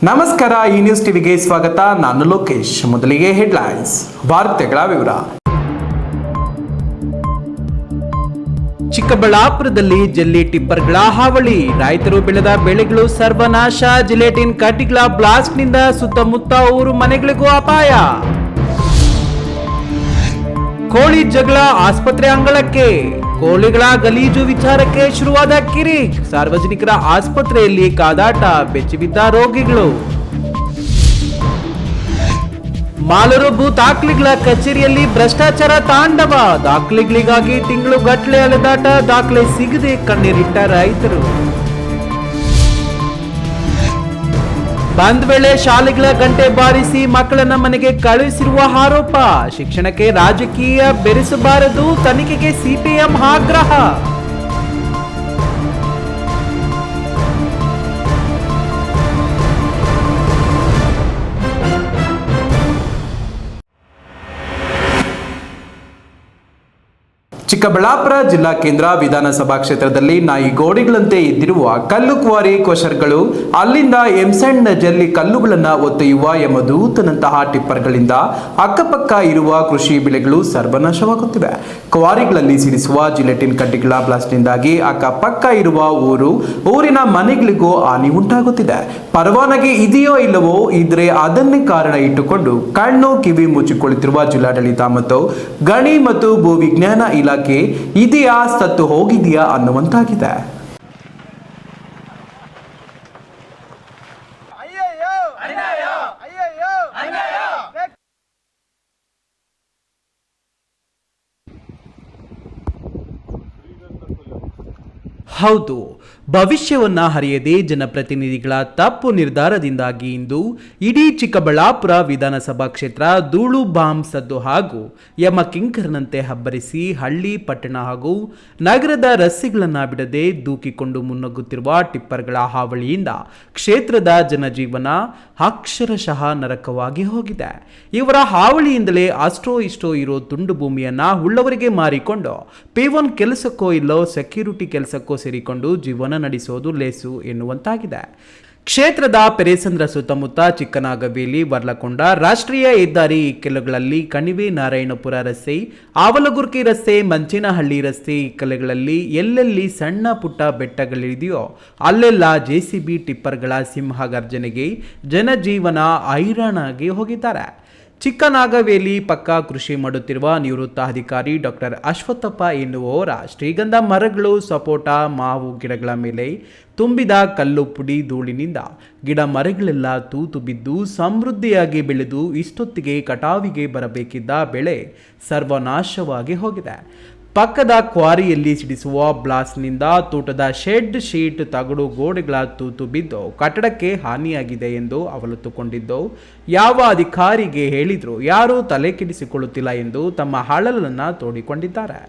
ನಮಸ್ಕಾರ, ಈ ನ್ಯೂಸ್ ಟಿವಿಗೆ ಸ್ವಾಗತ. ನಾನು ಲೋಕೇಶ್. ಮೊದಲಿಗೆ ಹೆಡ್ಲೈನ್ಸ್, ವಾರ್ತೆಗಳ ವಿವರ. ಚಿಕ್ಕಬಳ್ಳಾಪುರದಲ್ಲಿ ಜಲ್ಲಿ ಟಿಪ್ಪರ್ಗಳ ಹಾವಳಿ, ರೈತರು ಬೆಳೆದ ಬೆಳೆಗಳು ಸರ್ವನಾಶ. ಜಿಲೆಟಿನ್ ಕಡ್ಡಿಗಳ ಬ್ಲಾಸ್ಟ್ನಿಂದ ಸುತ್ತಮುತ್ತ ಊರು ಮನೆಗಳಿಗೂ ಅಪಾಯ. ಕೋಳಿ ಜಗಳ ಆಸ್ಪತ್ರೆ ಅಂಗಳಕ್ಕೆ, ಕೋಳಿಗಳ ಗಲೀಜು ವಿಚಾರಕ್ಕೆ ಶುರುವಾದ ಕಿರಿಕ್. ಸಾರ್ವಜನಿಕರ ಆಸ್ಪತ್ರೆಯಲ್ಲಿ ಕಾದಾಟ, ಬೆಚ್ಚಿಬಿದ್ದ ರೋಗಿಗಳು. ಮಾಲೂರು ಭೂ ದಾಖಲೆಗಳ ಕಚೇರಿಯಲ್ಲಿ ಭ್ರಷ್ಟಾಚಾರ ತಾಂಡವ, ದಾಖಲೆಗಳಿಗಾಗಿ ತಿಂಗಳು ಗಟ್ಟಲೆ ಅಲೆದಾಟ, ದಾಖಲೆ ಸಿಗದೆ ಕಣ್ಣೀರಿಟ್ಟ ರೈತರು. ಬಂದ್ ವೇಳೆ ಶಾಲೆಗಳ ಗಂಟೆ ಬಾರಿಸಿ ಮಕ್ಕಳನ್ನ ಮನೆಗೆ ಕಳುಹಿಸಿರುವ ಆರೋಪ, ಶಿಕ್ಷಣಕ್ಕೆ ರಾಜಕೀಯ ಬೆರೆಸಬಾರದು, ತನಿಖೆಗೆ ಸಿಪಿಎಂ ಆಗ್ರಹ. ಚಿಕ್ಕಬಳ್ಳಾಪುರ ಜಿಲ್ಲಾ ಕೇಂದ್ರ ವಿಧಾನಸಭಾ ಕ್ಷೇತ್ರದಲ್ಲಿ ನಾಯಿಗೋಡಿಗಳಂತೆ ಇದ್ದಿರುವ ಕಲ್ಲು ಕ್ವಾರಿ ಕ್ರಷರ್ಗಳು, ಅಲ್ಲಿಂದ ಎಂಸಂಡ್ ಜಲ್ಲಿ ಕಲ್ಲುಗಳನ್ನು ಒತ್ತೊಯ್ಯುವ ಯಮದೂತನಂತಹ ಟಿಪ್ಪರ್ಗಳಿಂದ ಅಕ್ಕಪಕ್ಕ ಇರುವ ಕೃಷಿ ಬೆಳೆಗಳು ಸರ್ವನಾಶವಾಗುತ್ತಿವೆ. ಕ್ವಾರಿಗಳಲ್ಲಿ ಸಿಡಿಸುವ ಜಿಲೆಟಿನ್ ಕಡ್ಡಿಗಳ ಬ್ಲಾಸ್ಟ್ನಿಂದಾಗಿ ಅಕ್ಕಪಕ್ಕ ಇರುವ ಊರಿನ ಮನೆಗಳಿಗೂ ಹಾನಿ ಉಂಟಾಗುತ್ತಿದೆ. ಪರವಾನಗಿ ಇದೆಯೋ ಇಲ್ಲವೋ, ಇದ್ರೆ ಅದನ್ನೇ ಕಾರಣ ಇಟ್ಟುಕೊಂಡು ಕಣ್ಣು ಕಿವಿ ಮುಚ್ಚಿಕೊಳ್ಳುತ್ತಿರುವ ಜಿಲ್ಲಾಡಳಿತ ಮತ್ತು ಗಣಿ ಮತ್ತು ಭೂವಿಜ್ಞಾನ ಇಲಾಖೆ ಇದೆಯಾ ಸತ್ತು ಹೋಗಿದೆಯಾ ಅನ್ನುವಂತಾಗಿದೆ. ಹೌದು, ಭವಿಷ್ಯವನ್ನ ಹರಿಯದೆ ಜನಪ್ರತಿನಿಧಿಗಳ ತಪ್ಪು ನಿರ್ಧಾರದಿಂದಾಗಿ ಇಂದು ಇಡೀ ಚಿಕ್ಕಬಳ್ಳಾಪುರ ವಿಧಾನಸಭಾ ಕ್ಷೇತ್ರ ಧೂಳು ಬಾಂಬ್ ಸದ್ದು ಹಾಗೂ ಯಮ ಕಿಂಕರನಂತೆ ಹಬ್ಬರಿಸಿ ಹಳ್ಳಿ ಪಟ್ಟಣ ಹಾಗೂ ನಗರದ ರಸ್ತೆಗಳನ್ನು ಬಿಡದೆ ದೂಕಿಕೊಂಡು ಮುನ್ನುಗ್ಗುತ್ತಿರುವ ಟಿಪ್ಪರ್ಗಳ ಹಾವಳಿಯಿಂದ ಕ್ಷೇತ್ರದ ಜನಜೀವನ ಅಕ್ಷರಶಃ ನರಕವಾಗಿ ಹೋಗಿದೆ. ಇವರ ಹಾವಳಿಯಿಂದಲೇ ಅಷ್ಟೋ ಇಷ್ಟೋ ಇರೋ ತುಂಡು ಭೂಮಿಯನ್ನ ಉಳ್ಳವರಿಗೆ ಮಾರಿಕೊಂಡು P1 ಕೆಲಸಕ್ಕೋ ಇಲ್ಲೋ ಸೆಕ್ಯೂರಿಟಿ ಕೆಲಸಕ್ಕೋ ಸೇರಿಕೊಂಡು ಜೀವನ ನಡೆಸೋದು ಲೇಸು ಎನ್ನುವಂತಾಗಿದೆ. ಕ್ಷೇತ್ರದ ಪೆರೇಸಂದ್ರ ಸುತ್ತಮುತ್ತ ಚಿಕ್ಕನಾಗವೇಲಿ, ವರ್ಲಕೊಂಡ, ರಾಷ್ಟ್ರೀಯ ಹೆದ್ದಾರಿ ಇಕ್ಕೆಲಗಳಲ್ಲಿ ಕಣಿವೆ ನಾರಾಯಣಪುರ ರಸ್ತೆ, ಆವಲಗುರ್ಕಿ ರಸ್ತೆ, ಮಂಚೇನಹಳ್ಳಿ ರಸ್ತೆ ಇಕ್ಕೆಲಗಳಲ್ಲಿ ಎಲ್ಲೆಲ್ಲಿ ಸಣ್ಣ ಪುಟ್ಟ ಬೆಟ್ಟಗಳಿದೆಯೋ ಅಲ್ಲೆಲ್ಲ JCB ಟಿಪ್ಪರ್ಗಳ ಸಿಂಹ ಗರ್ಜನೆಗೆ ಜನಜೀವನ ಹೈರಾಣಾಗಿ ಹೋಗಿದ್ದಾರೆ. ಚಿಕ್ಕನಾಗವೇಲಿ ಪಕ್ಕ ಕೃಷಿ ಮಾಡುತ್ತಿರುವ ನಿವೃತ್ತ ಅಧಿಕಾರಿ ಡಾಕ್ಟರ್ ಅಶ್ವತ್ಥಪ್ಪ ಎನ್ನುವವರ ಶ್ರೀಗಂಧ ಮರಗಳು, ಸಪೋಟ, ಮಾವು ಗಿಡಗಳ ಮೇಲೆ ತುಂಬಿದ ಕಲ್ಲು ಪುಡಿ ಧೂಳಿನಿಂದ ಗಿಡ ಮರಗಳೆಲ್ಲ ತೂತು ಬಿದ್ದು ಸಮೃದ್ಧಿಯಾಗಿ ಬೆಳೆದು ಇಷ್ಟೊತ್ತಿಗೆ ಕಟಾವಿಗೆ ಬರಬೇಕಿದ್ದ ಬೆಳೆ ಸರ್ವನಾಶವಾಗಿ ಹೋಗಿದೆ. ಪಕ್ಕದ ಕ್ವಾರಿಯಲ್ಲಿ ಸಿಡಿಸುವ ಬ್ಲಾಸ್ಟ್ನಿಂದ ತೋಟದ ಶೆಡ್, ಶೀಟ್, ತಗಡು, ಗೋಡೆಗಳ ತೂತು ಬಿದ್ದು ಕಟ್ಟಡಕ್ಕೆ ಹಾನಿಯಾಗಿದೆ ಎಂದು ಅವಲತ್ತುಕೊಂಡಿದ್ದು, ಯಾವ ಅಧಿಕಾರಿಗೆ ಹೇಳಿದ್ರು ಯಾರೂ ತಲೆ ಕೆಡಿಸಿಕೊಳ್ಳುತ್ತಿಲ್ಲ ಎಂದು ತಮ್ಮ ಅಳಲನ್ನ ತೋಡಿಕೊಂಡಿದ್ದಾರೆ.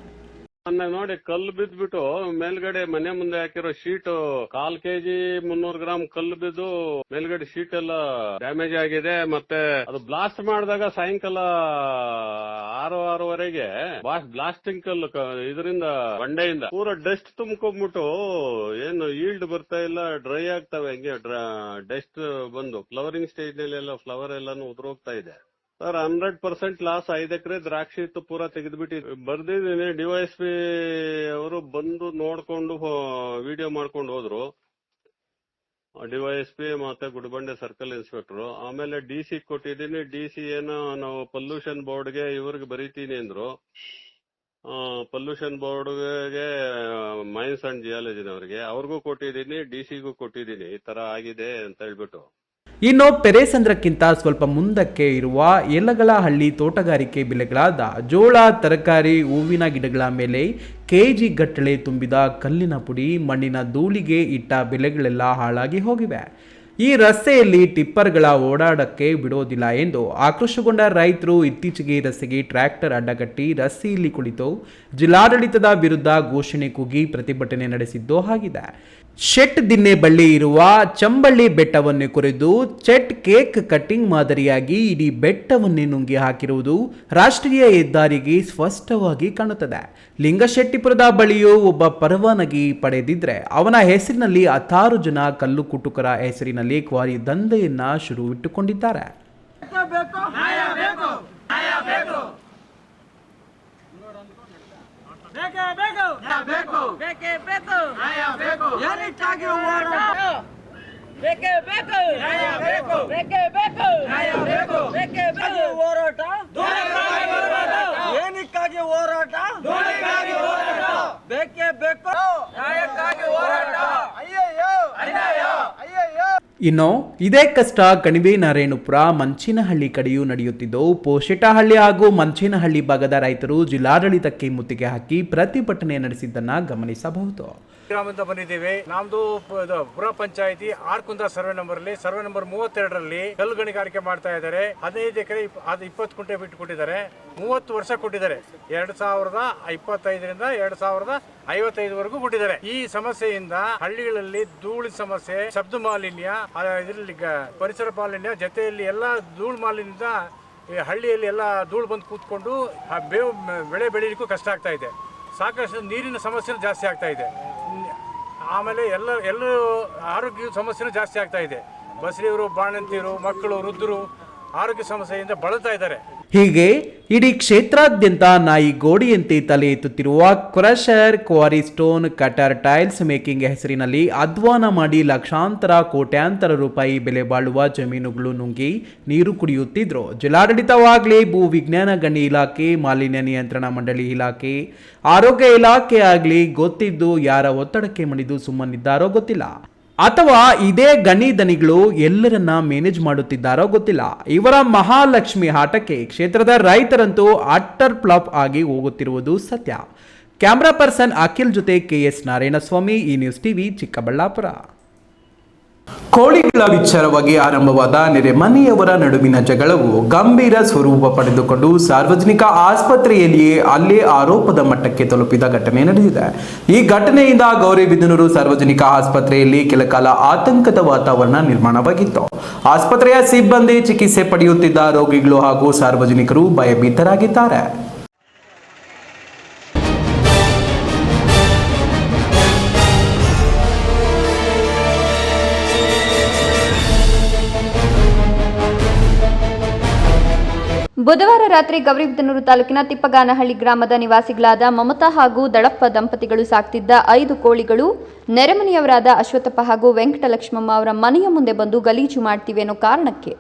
ನೋಡಿ, ಕಲ್ಲು ಬಿದ್ದ್ಬಿಟ್ಟು ಮೇಲ್ಗಡೆ ಮನೆ ಮುಂದೆ ಹಾಕಿರೋ ಶೀಟ್ 1/4 kg 300 ಗ್ರಾಮ್ ಕಲ್ಲು ಬಿದ್ದು ಮೇಲ್ಗಡೆ ಶೀಟ್ ಎಲ್ಲ ಡ್ಯಾಮೇಜ್ ಆಗಿದೆ. ಮತ್ತೆ ಅದು ಬ್ಲಾಸ್ಟ್ ಮಾಡಿದಾಗ ಸಾಯಂಕಾಲ 6:30ವರೆಗೆ ಬ್ಲಾಸ್ಟಿಂಗ್ ಕಲ್ಲು ಇದರಿಂದ ಬಂಡೆಯಿಂದ ಪೂರ ಡಸ್ಟ್ ತುಂಬ್ಕೊಂಡ್ಬಿಟ್ಟು ಏನು ಈಲ್ಡ್ ಬರ್ತಾ ಇಲ್ಲ, ಡ್ರೈ ಆಗ್ತವೆ. ಹಂಗೆ ಡಸ್ಟ್ ಬಂದು ಫ್ಲವರಿಂಗ್ ಸ್ಟೇಜ್ ನಲ್ಲಿ ಎಲ್ಲ ಫ್ಲವರ್ ಎಲ್ಲಾನು ಉದುರೋಗ್ತಾ ಇದೆ. Sir 100% loss. 5 ಎಕರೆ ದ್ರಾಕ್ಷಿ ಇತ್ತು, ಪೂರಾ ತೆಗೆದ್ಬಿಟ್ಟು ಬರ್ದಿದ್ದೀನಿ. DYSP ಅವರು ಬಂದು ನೋಡ್ಕೊಂಡು ವಿಡಿಯೋ ಮಾಡ್ಕೊಂಡು ಹೋದ್ರು. DYSP ಮತ್ತೆ ಗುಡಿಬಂಡೆ ಸರ್ಕಲ್ ಇನ್ಸ್ಪೆಕ್ಟರ್. ಆಮೇಲೆ DC ಕೊಟ್ಟಿದ್ದೀನಿ. DC ಏನೋ ನಾವು ಪೊಲ್ಯೂಷನ್ ಬೋರ್ಡ್ಗೆ ಇವ್ರಿಗೆ ಬರೀತೀನಿ ಅಂದ್ರು. ಪೊಲ್ಯೂಷನ್ ಬೋರ್ಡ್ಗೆ ಮೈನ್ಸ್ ಅಂಡ್ ಜಿಯಾಲಜಿನವ್ರಿಗೆ ಅವ್ರಿಗೂ ಕೊಟ್ಟಿದ್ದೀನಿ, DCಗೂ ಕೊಟ್ಟಿದ್ದೀನಿ, ಈ ತರ ಆಗಿದೆ ಅಂತ ಹೇಳ್ಬಿಟ್ಟು. ಇನ್ನು ಪೆರೇಸಂದ್ರಕ್ಕಿಂತ ಸ್ವಲ್ಪ ಮುಂದಕ್ಕೆ ಇರುವ ಯಲಗಳಹಳ್ಳಿ ತೋಟಗಾರಿಕೆ ಬೆಳೆಗಳಾದ ಜೋಳ, ತರಕಾರಿ, ಹೂವಿನ ಗಿಡಗಳ ಮೇಲೆ KG ಗಟ್ಟಲೆ ತುಂಬಿದ ಕಲ್ಲಿನ ಪುಡಿ, ಮಣ್ಣಿನ ಧೂಳಿಗೆ ಇಟ್ಟ ಬೆಳೆಗಳೆಲ್ಲ ಹಾಳಾಗಿ ಹೋಗಿವೆ. ಈ ರಸ್ತೆಯಲ್ಲಿ ಟಿಪ್ಪರ್ಗಳ ಓಡಾಡಕ್ಕೆ ಬಿಡೋದಿಲ್ಲ ಎಂದು ಆಕ್ರೋಶಗೊಂಡ ರೈತರು ಇತ್ತೀಚೆಗೆ ರಸ್ತೆಗೆ ಟ್ರ್ಯಾಕ್ಟರ್ ಅಡ್ಡಗಟ್ಟಿ ರಸ್ತೆಯಲ್ಲಿ ಕುಳಿತು ಜಿಲ್ಲಾಡಳಿತದ ವಿರುದ್ಧ ಘೋಷಣೆ ಕೂಗಿ ಪ್ರತಿಭಟನೆ ನಡೆಸಿದ್ದು ಆಗಿದೆ. ಶೆಟ್ ದಿನ್ನೆ ಬಳ್ಳಿ ಇರುವ ಚಂಬಳ್ಳಿ ಬೆಟ್ಟವನ್ನು ಕುರಿದು ಚೆಟ್ ಕೇಕ್ ಕಟ್ಟಿಂಗ್ ಮಾದರಿಯಾಗಿ ಇಡೀ ಬೆಟ್ಟವನ್ನೇ ನುಂಗಿ ಹಾಕಿರುವುದು ರಾಷ್ಟ್ರೀಯ ಹೆದ್ದಾರಿಗೆ ಸ್ಪಷ್ಟವಾಗಿ ಕಾಣುತ್ತದೆ. ಲಿಂಗಶೆಟ್ಟಿಪುರದ ಬಳಿಯೂ ಒಬ್ಬ ಪರವಾನಗಿ ಪಡೆದಿದ್ರೆ ಅವನ ಹೆಸರಿನಲ್ಲಿ 16 ಜನ ಕಲ್ಲು ಕುಟುಕರ ಹೆಸರಿನಲ್ಲಿ ಕ್ವಾರಿ ದಂಧೆಯನ್ನ ಶುರುವಿಟ್ಟುಕೊಂಡಿದ್ದಾರೆ. ಇನ್ನು ಇದೇ ಕಷ್ಟ ಕಣಿವೆ ನಾರಾಯಣಪುರ ಮಂಚೇನಹಳ್ಳಿ ಕಡೆಯೂ ನಡೆಯುತ್ತಿದ್ದು, ಪೋಷೆಟಹಳ್ಳಿ ಹಾಗೂ ಮಂಚೇನಹಳ್ಳಿ ಭಾಗದ ರೈತರು ಜಿಲ್ಲಾಡಳಿತಕ್ಕೆ ಮುತ್ತಿಗೆ ಹಾಕಿ ಪ್ರತಿಭಟನೆ ನಡೆಸಿದ್ದನ್ನ ಗಮನಿಸಬಹುದು. ಗ್ರಾಮದಿಂದ ಬಂದಿದ್ದೇವೆ. ನಮ್ದು ಪುರ ಪಂಚಾಯಿತಿ ಆರ್ಕುಂದ ಸರ್ವೆ ನಂಬರ್ 32ರಲ್ಲಿ ಕಲ್ಲು ಗಣಿಗಾರಿಕೆ ಮಾಡ್ತಾ ಇದ್ದಾರೆ. 15 ಎಕರೆ 20 ಕುಂಟೆ ಬಿಟ್ಟು ಕೊಟ್ಟಿದ್ದಾರೆ. 30 ವರ್ಷ ಕೊಟ್ಟಿದ್ದಾರೆ. 2025ರಿಂದ 2055ವರೆಗೂ ಕೊಟ್ಟಿದ್ದಾರೆ. ಈ ಸಮಸ್ಯೆಯಿಂದ ಹಳ್ಳಿಗಳಲ್ಲಿ ಧೂಳು ಸಮಸ್ಯೆ, ಶಬ್ದ ಮಾಲಿನ್ಯ, ಇದರಲ್ಲಿ ಪರಿಸರ ಮಾಲಿನ್ಯ ಜೊತೆಯಲ್ಲಿ ಎಲ್ಲ ಧೂಳು ಮಾಲಿನ್ಯದಿಂದ ಹಳ್ಳಿಯಲ್ಲಿ ಎಲ್ಲ ಧೂಳು ಬಂದು ಕೂತ್ಕೊಂಡು ಬೇವು ಬೆಳೆ ಬೆಳೀಲಿಕ್ಕೂ ಕಷ್ಟ ಆಗ್ತಾ ಇದೆ. ಸಾಕಷ್ಟು ನೀರಿನ ಸಮಸ್ಯೆ ಜಾಸ್ತಿ ಆಗ್ತಾ ಇದೆ. ಆಮೇಲೆ ಎಲ್ಲರೂ ಆರೋಗ್ಯ ಸಮಸ್ಯೆನೂ ಜಾಸ್ತಿ ಆಗ್ತಾ ಇದೆ. ಬಸರಿಯವರು, ಬಾಣಂತಿಯರು, ಮಕ್ಕಳು, ವೃದ್ಧರು ಆರೋಗ್ಯ ಸಮಸ್ಯೆಯಿಂದ ಬಳಲ್ತಾ ಇದ್ದಾರೆ. ಹೀಗೆ ಇಡೀ ಕ್ಷೇತ್ರಾದ್ಯಂತ ನಾಯಿ ಗೋಡೆಯಂತೆ ತಲೆ ಎತ್ತುತ್ತಿರುವ crusher, quarry stone, cutter, tiles making ಹೆಸರಿನಲ್ಲಿ ಅಧ್ವಾನ ಮಾಡಿ ಲಕ್ಷಾಂತರ ಕೋಟ್ಯಾಂತರ ರೂಪಾಯಿ ಬೆಲೆ ಬಾಳುವ ಜಮೀನುಗಳು ನುಂಗಿ ನೀರು ಕುಡಿಯುತ್ತಿದ್ರು. ಜಿಲ್ಲಾಡಳಿತವಾಗಲಿ, ಭೂ ವಿಜ್ಞಾನ ಗಣಿ ಇಲಾಖೆ, ಮಾಲಿನ್ಯ ನಿಯಂತ್ರಣ ಮಂಡಳಿ ಇಲಾಖೆ, ಆರೋಗ್ಯ ಇಲಾಖೆ ಆಗಲಿ ಗೊತ್ತಿದ್ದು ಯಾರ ಒತ್ತಡಕ್ಕೆ ಮಣಿದು ಸುಮ್ಮನಿದ್ದಾರೋ ಗೊತ್ತಿಲ್ಲ. ಅಥವಾ ಇದೇ ಗಣಿ ದನಿಗಳು ಎಲ್ಲರನ್ನ ಮ್ಯಾನೇಜ್ ಮಾಡುತ್ತಿದ್ದಾರೋ ಗೊತ್ತಿಲ್ಲ. ಇವರ ಮಹಾಲಕ್ಷ್ಮಿ ಆಟಕ್ಕೆ ಕ್ಷೇತ್ರದ ರೈತರಂತೂ ಅಟ್ಟರ್ ಫ್ಲಾಪ್ ಆಗಿ ಹೋಗುತ್ತಿರುವುದು ಸತ್ಯ. ಕ್ಯಾಮ್ರಾ ಪರ್ಸನ್ ಅಖಿಲ್ ಜೊತೆ KS ನಾರಾಯಣಸ್ವಾಮಿ, ಈ ನ್ಯೂಸ್ ಟಿವಿ, ಚಿಕ್ಕಬಳ್ಳಾಪುರ. ಕೋಳಿಗಳ ವಿಚಾರವಾಗಿ ಆರಂಭವಾದ ನೆರೆಮನೆಯವರ ನಡುವಿನ ಜಗಳವು ಗಂಭೀರ ಸ್ವರೂಪ ಪಡೆದುಕೊಂಡು ಸಾರ್ವಜನಿಕ ಆಸ್ಪತ್ರೆಯಲ್ಲಿಯೇ ಅಲ್ಲೇ ಆರೋಪದ ಮಟ್ಟಕ್ಕೆ ತಲುಪಿದ ಘಟನೆ ನಡೆದಿದೆ. ಈ ಘಟನೆಯಿಂದ ಗೌರಿಬಿದನೂರು ಸಾರ್ವಜನಿಕ ಆಸ್ಪತ್ರೆಯಲ್ಲಿ ಕೆಲಕಾಲ ಆತಂಕದ ವಾತಾವರಣ ನಿರ್ಮಾಣವಾಗಿತ್ತು. ಆಸ್ಪತ್ರೆಯ ಸಿಬ್ಬಂದಿ, ಚಿಕಿತ್ಸೆ ಪಡೆಯುತ್ತಿದ್ದ ರೋಗಿಗಳು ಹಾಗೂ ಸಾರ್ವಜನಿಕರು ಭಯಭೀತರಾಗಿದ್ದಾರೆ. ಬುಧವಾರ ರಾತ್ರಿ ಗೌರಿಬಿದನೂರು ತಾಲೂಕಿನ ತಿಪ್ಪಗಾನಹಳ್ಳಿ ಗ್ರಾಮದ ನಿವಾಸಿಗಳಾದ ಮಮತಾ ಹಾಗೂ ದಳಪ್ಪ ದಂಪತಿಗಳು ಸಾಕ್ತಿದ್ದ 5 ಕೋಳಿಗಳು ನೆರೆಮನೆಯವರಾದ ಅಶ್ವತ್ಥಪ್ಪ ಹಾಗೂ ವೆಂಕಟಲಕ್ಷ್ಮಮ್ಮ ಅವರ ಮನೆಯ ಮುಂದೆ ಬಂದು ಗಲೀಜು ಮಾಡ್ತಿವೆ ಅನ್ನೋ ಕಾರಣಕ್ಕೆ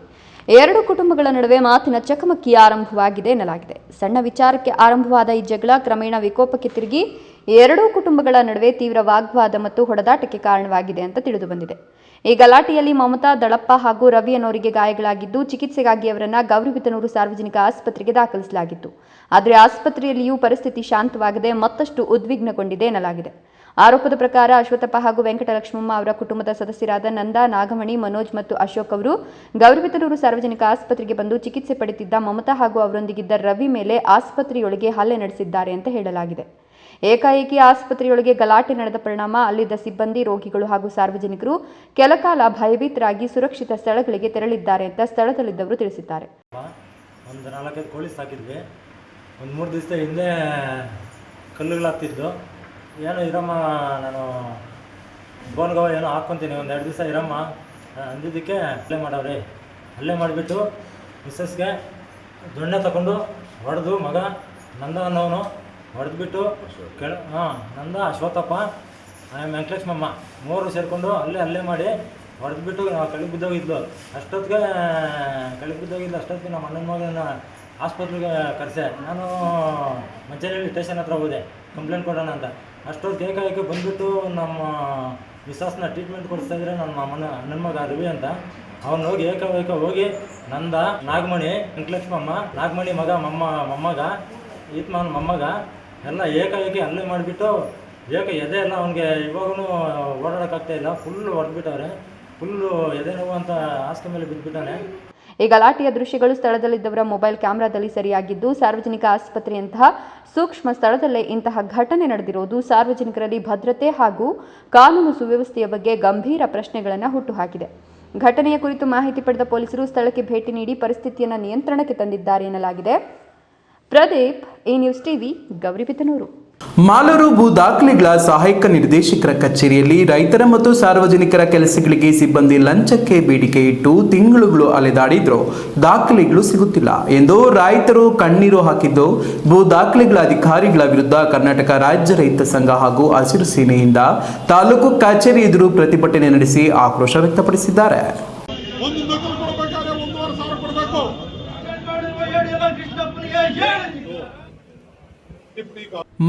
2 ಕುಟುಂಬಗಳ ನಡುವೆ ಮಾತಿನ ಚಕಮಕಿ ಆರಂಭವಾಗಿದೆ ಎನ್ನಲಾಗಿದೆ. ಸಣ್ಣ ವಿಚಾರಕ್ಕೆ ಆರಂಭವಾದ ಈ ಜಗಳ ಕ್ರಮೇಣ ವಿಕೋಪಕ್ಕೆ ತಿರುಗಿ 2 ಕುಟುಂಬಗಳ ನಡುವೆ ತೀವ್ರ ವಾಗ್ವಾದ ಮತ್ತು ಹೊಡೆದಾಟಕ್ಕೆ ಕಾರಣವಾಗಿದೆ ಅಂತ ತಿಳಿದು ಬಂದಿದೆ. ಈ ಗಲಾಟೆಯಲ್ಲಿ ಮಮತಾ, ದಳಪ್ಪ ಹಾಗೂ ರವಿ ಅನ್ನೋರಿಗೆ ಗಾಯಗಳಾಗಿದ್ದು ಚಿಕಿತ್ಸೆಗಾಗಿ ಅವರನ್ನ ಗೌರಿಬಿದನೂರು ಸಾರ್ವಜನಿಕ ಆಸ್ಪತ್ರೆಗೆ ದಾಖಲಿಸಲಾಗಿತ್ತು. ಆದರೆ ಆಸ್ಪತ್ರೆಯಲ್ಲಿಯೂ ಪರಿಸ್ಥಿತಿ ಶಾಂತವಾಗದೆ ಮತ್ತಷ್ಟು ಉದ್ವಿಗ್ನಗೊಂಡಿದೆ ಎನ್ನಲಾಗಿದೆ. ಆರೋಪದ ಪ್ರಕಾರ ಅಶ್ವತ್ಥಪ್ಪ ಹಾಗೂ ವೆಂಕಟಲಕ್ಷ್ಮಮ್ಮ ಅವರ ಕುಟುಂಬದ ಸದಸ್ಯರಾದ ನಂದಾ, ನಾಗಮಣಿ, ಮನೋಜ್ ಮತ್ತು ಅಶೋಕ್ ಅವರು ಗೌರಿಬಿದನೂರು ಸಾರ್ವಜನಿಕ ಆಸ್ಪತ್ರೆಗೆ ಬಂದು ಚಿಕಿತ್ಸೆ ಪಡೆಯುತ್ತಿದ್ದ ಮಮತಾ ಹಾಗೂ ಅವರೊಂದಿಗಿದ್ದ ರವಿ ಮೇಲೆ ಆಸ್ಪತ್ರೆಯೊಳಗೆ ಹಲ್ಲೆ ನಡೆಸಿದ್ದಾರೆ ಅಂತ ಹೇಳಲಾಗಿದೆ. ಏಕಾಏಕಿ ಆಸ್ಪತ್ರೆಯೊಳಗೆ ಗಲಾಟೆ ನಡೆದ ಪರಿಣಾಮ ಅಲ್ಲಿದ್ದ ಸಿಬ್ಬಂದಿ, ರೋಗಿಗಳು ಹಾಗೂ ಸಾರ್ವಜನಿಕರು ಕೆಲಕಾಲ ಭಯಭೀತರಾಗಿ ಸುರಕ್ಷಿತ ಸ್ಥಳಗಳಿಗೆ ತೆರಳಿದ್ದಾರೆ ಅಂತ ಸ್ಥಳದಲ್ಲಿದ್ದವರು ತಿಳಿಸಿದ್ದಾರೆ. ಒಂದು 4-5 ಕೋಳಿ ಸಾಕಿದ್ವಿ. ಒಂದು 3 ದಿವಸದ ಹಿಂದೆ ಕಲ್ಲುಗಳಾಗ್ತಿದ್ದು. ಏನೋ ಇರಮ್ಮ, ನಾನು ಬೋನ್ಗವ ಏನೋ ಹಾಕ್ಕೊತೀನಿ, ಒಂದು 2 ದಿವಸ ಇರಮ್ಮ ಅಂದಿದ್ದಕ್ಕೆ ಹಲ್ಲೆ ಮಾಡವ್ರಿ. ಹಲ್ಲೆ ಮಾಡಿಬಿಟ್ಟು ಮಿಸ್ಸಸ್ಗೆ ದೊಣ್ಣೆ ತಗೊಂಡು ಹೊಡೆದು, ಮಗ ನಂದ ಅನ್ನೋನು ಹೊಡೆದ್ಬಿಟ್ಟು ನಂದ, ಅಶ್ವತ್ಥಪ್ಪ, ವೆಂಕಟಲಕ್ಷ್ಮಮ್ಮ 3 ಸೇರಿಕೊಂಡು ಹಲ್ಲೆ ಮಾಡಿ ಹೊಡೆದ್ಬಿಟ್ಟು ಕೆಳಗೆ ಬಿದ್ದೋಗಿದ್ಲು. ಅಷ್ಟೊತ್ತಿಗೆ ನಮ್ಮ ಅಣ್ಣನ ಮಗನ ಆಸ್ಪತ್ರೆಗೆ ಕರೆಸೆ. ನಾನು ಮಂಚೇನಹಳ್ಳಿ ಸ್ಟೇಷನ್ ಹತ್ರ ಹೋದೆ ಕಂಪ್ಲೇಂಟ್ ಕೊಡೋಣ ಅಂತ. ಅಷ್ಟೊತ್ತಿಗೆ ಏಕಾಏಕಿ ಬಂದುಬಿಟ್ಟು ನಮ್ಮ ಮಿಸ್ಸಸ್ನ ಟ್ರೀಟ್ಮೆಂಟ್ ಕೊಡಿಸ್ತಾಯಿದ್ರೆ ನನ್ನ ಅಣ್ಣನ ಮಗ ರವಿ ಅಂತ. ಅವನು ಹೋಗಿ ಏಕಾಏಕ ಹೋಗಿ ನಂದ, ನಾಗಮಣಿ, ವೆಂಕಟಲಕ್ಷ್ಮಮ್ಮ, ನಾಗಮಣಿ ಮಗ ಮೊಮ್ಮಗ, ಈತ್ಮಾನ್ ಮೊಮ್ಮಗ ಎಲ್ಲ ಏಕಾಏಕಿ ಹಲ್ಲೆ ಮಾಡಿಬಿಟ್ಟು ಎದೆ ಎಲ್ಲ ಅವನಿಗೆ ಇವಾಗೂ ಓಡಾಡೋಕ್ಕಾಗ್ತಾಯಿಲ್ಲ. ಫುಲ್ಲು ಹೊಡೆದ್ಬಿಟ್ಟವ್ರೆ. ಫುಲ್ಲು ಎದೆ ನೋವು ಅಂತ ಹಾಸಿಗೆ ಮೇಲೆ ಬಿದ್ದುಬಿಟ್ಟಾನೆ. ಈ ಗಲಾಟೆಯ ದೃಶ್ಯಗಳು ಸ್ಥಳದಲ್ಲಿದ್ದವರ ಮೊಬೈಲ್ ಕ್ಯಾಮೆರಾದಲ್ಲಿ ಸೆರೆಯಾಗಿದ್ದು, ಸಾರ್ವಜನಿಕ ಆಸ್ಪತ್ರೆಯಂತಹ ಸೂಕ್ಷ್ಮ ಸ್ಥಳದಲ್ಲೇ ಇಂತಹ ಘಟನೆ ನಡೆದಿರುವುದು ಸಾರ್ವಜನಿಕರಲ್ಲಿ ಭದ್ರತೆ ಹಾಗೂ ಕಾನೂನು ಸುವ್ಯವಸ್ಥೆಯ ಬಗ್ಗೆ ಗಂಭೀರ ಪ್ರಶ್ನೆಗಳನ್ನು ಹುಟ್ಟುಹಾಕಿದೆ. ಘಟನೆಯ ಕುರಿತು ಮಾಹಿತಿ ಪಡೆದ ಪೊಲೀಸರು ಸ್ಥಳಕ್ಕೆ ಭೇಟಿ ನೀಡಿ ಪರಿಸ್ಥಿತಿಯನ್ನು ನಿಯಂತ್ರಣಕ್ಕೆ ತಂದಿದ್ದಾರೆ ಎನ್ನಲಾಗಿದೆ. Pradeep, A news TV, Gauribidanur. Malur ಭೂ ದಾಖಲೆಗಳ ಸಹಾಯಕ ನಿರ್ದೇಶಕರ ಕಚೇರಿಯಲ್ಲಿ ರೈತರ ಮತ್ತು ಸಾರ್ವಜನಿಕರ ಕೆಲಸಗಳಿಗೆ ಸಿಬ್ಬಂದಿ ಲಂಚಕ್ಕೆ ಬೇಡಿಕೆ ಇಟ್ಟು ತಿಂಗಳುಗಳು ಅಲೆದಾಡಿದ್ರು ದಾಖಲೆಗಳು ಸಿಗುತ್ತಿಲ್ಲ ಎಂದು ರೈತರು ಕಣ್ಣೀರು ಹಾಕಿದ್ದು, ಭೂ ದಾಖಲೆಗಳ ಅಧಿಕಾರಿಗಳ ವಿರುದ್ಧ ಕರ್ನಾಟಕ ರಾಜ್ಯ ರೈತ ಸಂಘ ಹಾಗೂ ಹಸಿರು ಸೇನೆಯಿಂದ ತಾಲೂಕು ಕಚೇರಿ ಎದುರು ಪ್ರತಿಭಟನೆ ನಡೆಸಿ ಆಕ್ರೋಶ ವ್ಯಕ್ತಪಡಿಸಿದ್ದಾರೆ.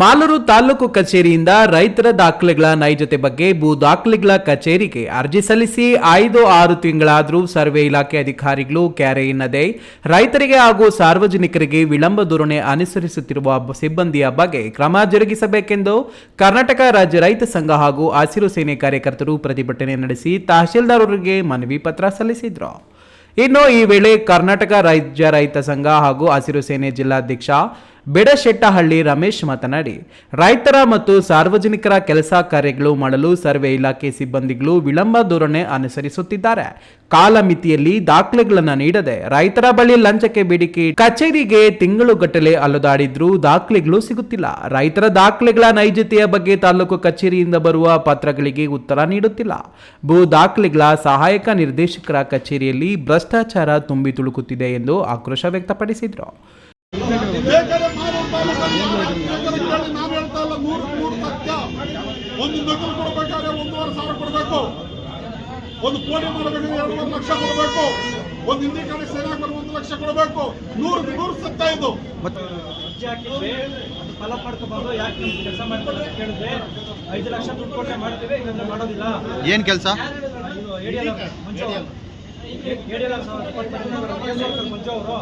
ಮಾಲೂರು ತಾಲೂಕು ಕಚೇರಿಯಿಂದ ರೈತರ ದಾಖಲೆಗಳ ನೈಜತೆ ಬಗ್ಗೆ ಭೂ ದಾಖಲೆಗಳ ಕಚೇರಿಗೆ ಅರ್ಜಿ ಸಲ್ಲಿಸಿ 5-6 ತಿಂಗಳಾದರೂ ಸರ್ವೆ ಇಲಾಖೆ ಅಧಿಕಾರಿಗಳು ಕ್ಯಾರೆ ಎನ್ನದೆ ರೈತರಿಗೆ ಹಾಗೂ ಸಾರ್ವಜನಿಕರಿಗೆ ವಿಳಂಬ ಧೋರಣೆ ಅನುಸರಿಸುತ್ತಿರುವ ಸಿಬ್ಬಂದಿಯ ಬಗ್ಗೆ ಕ್ರಮ ಜರುಗಿಸಬೇಕೆಂದು ಕರ್ನಾಟಕ ರಾಜ್ಯ ರೈತ ಸಂಘ ಹಾಗೂ ಹಸಿರು ಸೇನೆ ಕಾರ್ಯಕರ್ತರು ಪ್ರತಿಭಟನೆ ನಡೆಸಿ ತಹಶೀಲ್ದಾರ್ ಅವರಿಗೆ ಮನವಿ ಪತ್ರ ಸಲ್ಲಿಸಿದರು. ಇನ್ನು ಈ ವೇಳೆ ಕರ್ನಾಟಕ ರಾಜ್ಯ ರೈತ ಸಂಘ ಹಾಗೂ ಹಸಿರು ಸೇನೆ ಜಿಲ್ಲಾಧ್ಯಕ್ಷ ಬೆಡಶೆಟ್ಟಹಳ್ಳಿ ರಮೇಶ್ ಮಾತನಾಡಿ, ರೈತರ ಮತ್ತು ಸಾರ್ವಜನಿಕರ ಕೆಲಸ ಕಾರ್ಯಗಳು ಮಾಡಲು ಸರ್ವೆ ಇಲಾಖೆ ಸಿಬ್ಬಂದಿಗಳು ವಿಳಂಬ ಧೋರಣೆ ಅನುಸರಿಸುತ್ತಿದ್ದಾರೆ. ಕಾಲಮಿತಿಯಲ್ಲಿ ದಾಖಲೆಗಳನ್ನು ನೀಡದೆ ರೈತರ ಬಳಿ ಲಂಚಕ್ಕೆ ಬೇಡಿಕೆ ಕಚೇರಿಗೆ ತಿಂಗಳುಗಟ್ಟಲೆ ಅಲೆದಾಡಿದ್ರೂ ದಾಖಲೆಗಳು ಸಿಗುತ್ತಿಲ್ಲ. ರೈತರ ದಾಖಲೆಗಳ ನೈಜತೆಯ ಬಗ್ಗೆ ತಾಲೂಕು ಕಚೇರಿಯಿಂದ ಬರುವ ಪತ್ರಗಳಿಗೆ ಉತ್ತರ ನೀಡುತ್ತಿಲ್ಲ. ಭೂ ದಾಖಲೆಗಳ ಸಹಾಯಕ ನಿರ್ದೇಶಕರ ಕಚೇರಿಯಲ್ಲಿ ಭ್ರಷ್ಟಾಚಾರ ತುಂಬಿ ತುಳುಕುತ್ತಿದೆ ಎಂದು ಆಕ್ರೋಶ ವ್ಯಕ್ತಪಡಿಸಿದರು. ಒಂದು ನಕಲು ಕೊಡಬೇಕಾದ್ರೆ 1,500,000 ಕೊಡಬೇಕು, ಒಂದು ಕೋಡಿ ಮಾಡಬೇಕಾದ್ರೆ 2,5 ಲಕ್ಷ ಕೊಡಬೇಕು, ಒಂದು ಹಿಂದಿ ಕಡೆ ಸರಿಯಾಗಿ 1 ಲಕ್ಷ ಕೊಡಬೇಕು. 100 ಸತ್ತ ಇದು ಫಲ ಪಡ್ಕೋಬಹುದು. ಯಾಕೆ ನೀವು ಕೆಲಸ ಮಾಡ್ಕೊಳ್ಳಿ ಅಂತ ಕೇಳಿದ್ರೆ 5 ಲಕ್ಷ ದುಡ್ಡು ಕೊಟ್ಟೆ ಮಾಡ್ತೀವಿ, ಇಲ್ಲಾಂದ್ರೆ ಮಾಡೋದಿಲ್ಲ. ಏನ್ ಕೆಲಸ? ಮಂಜು ಅವರು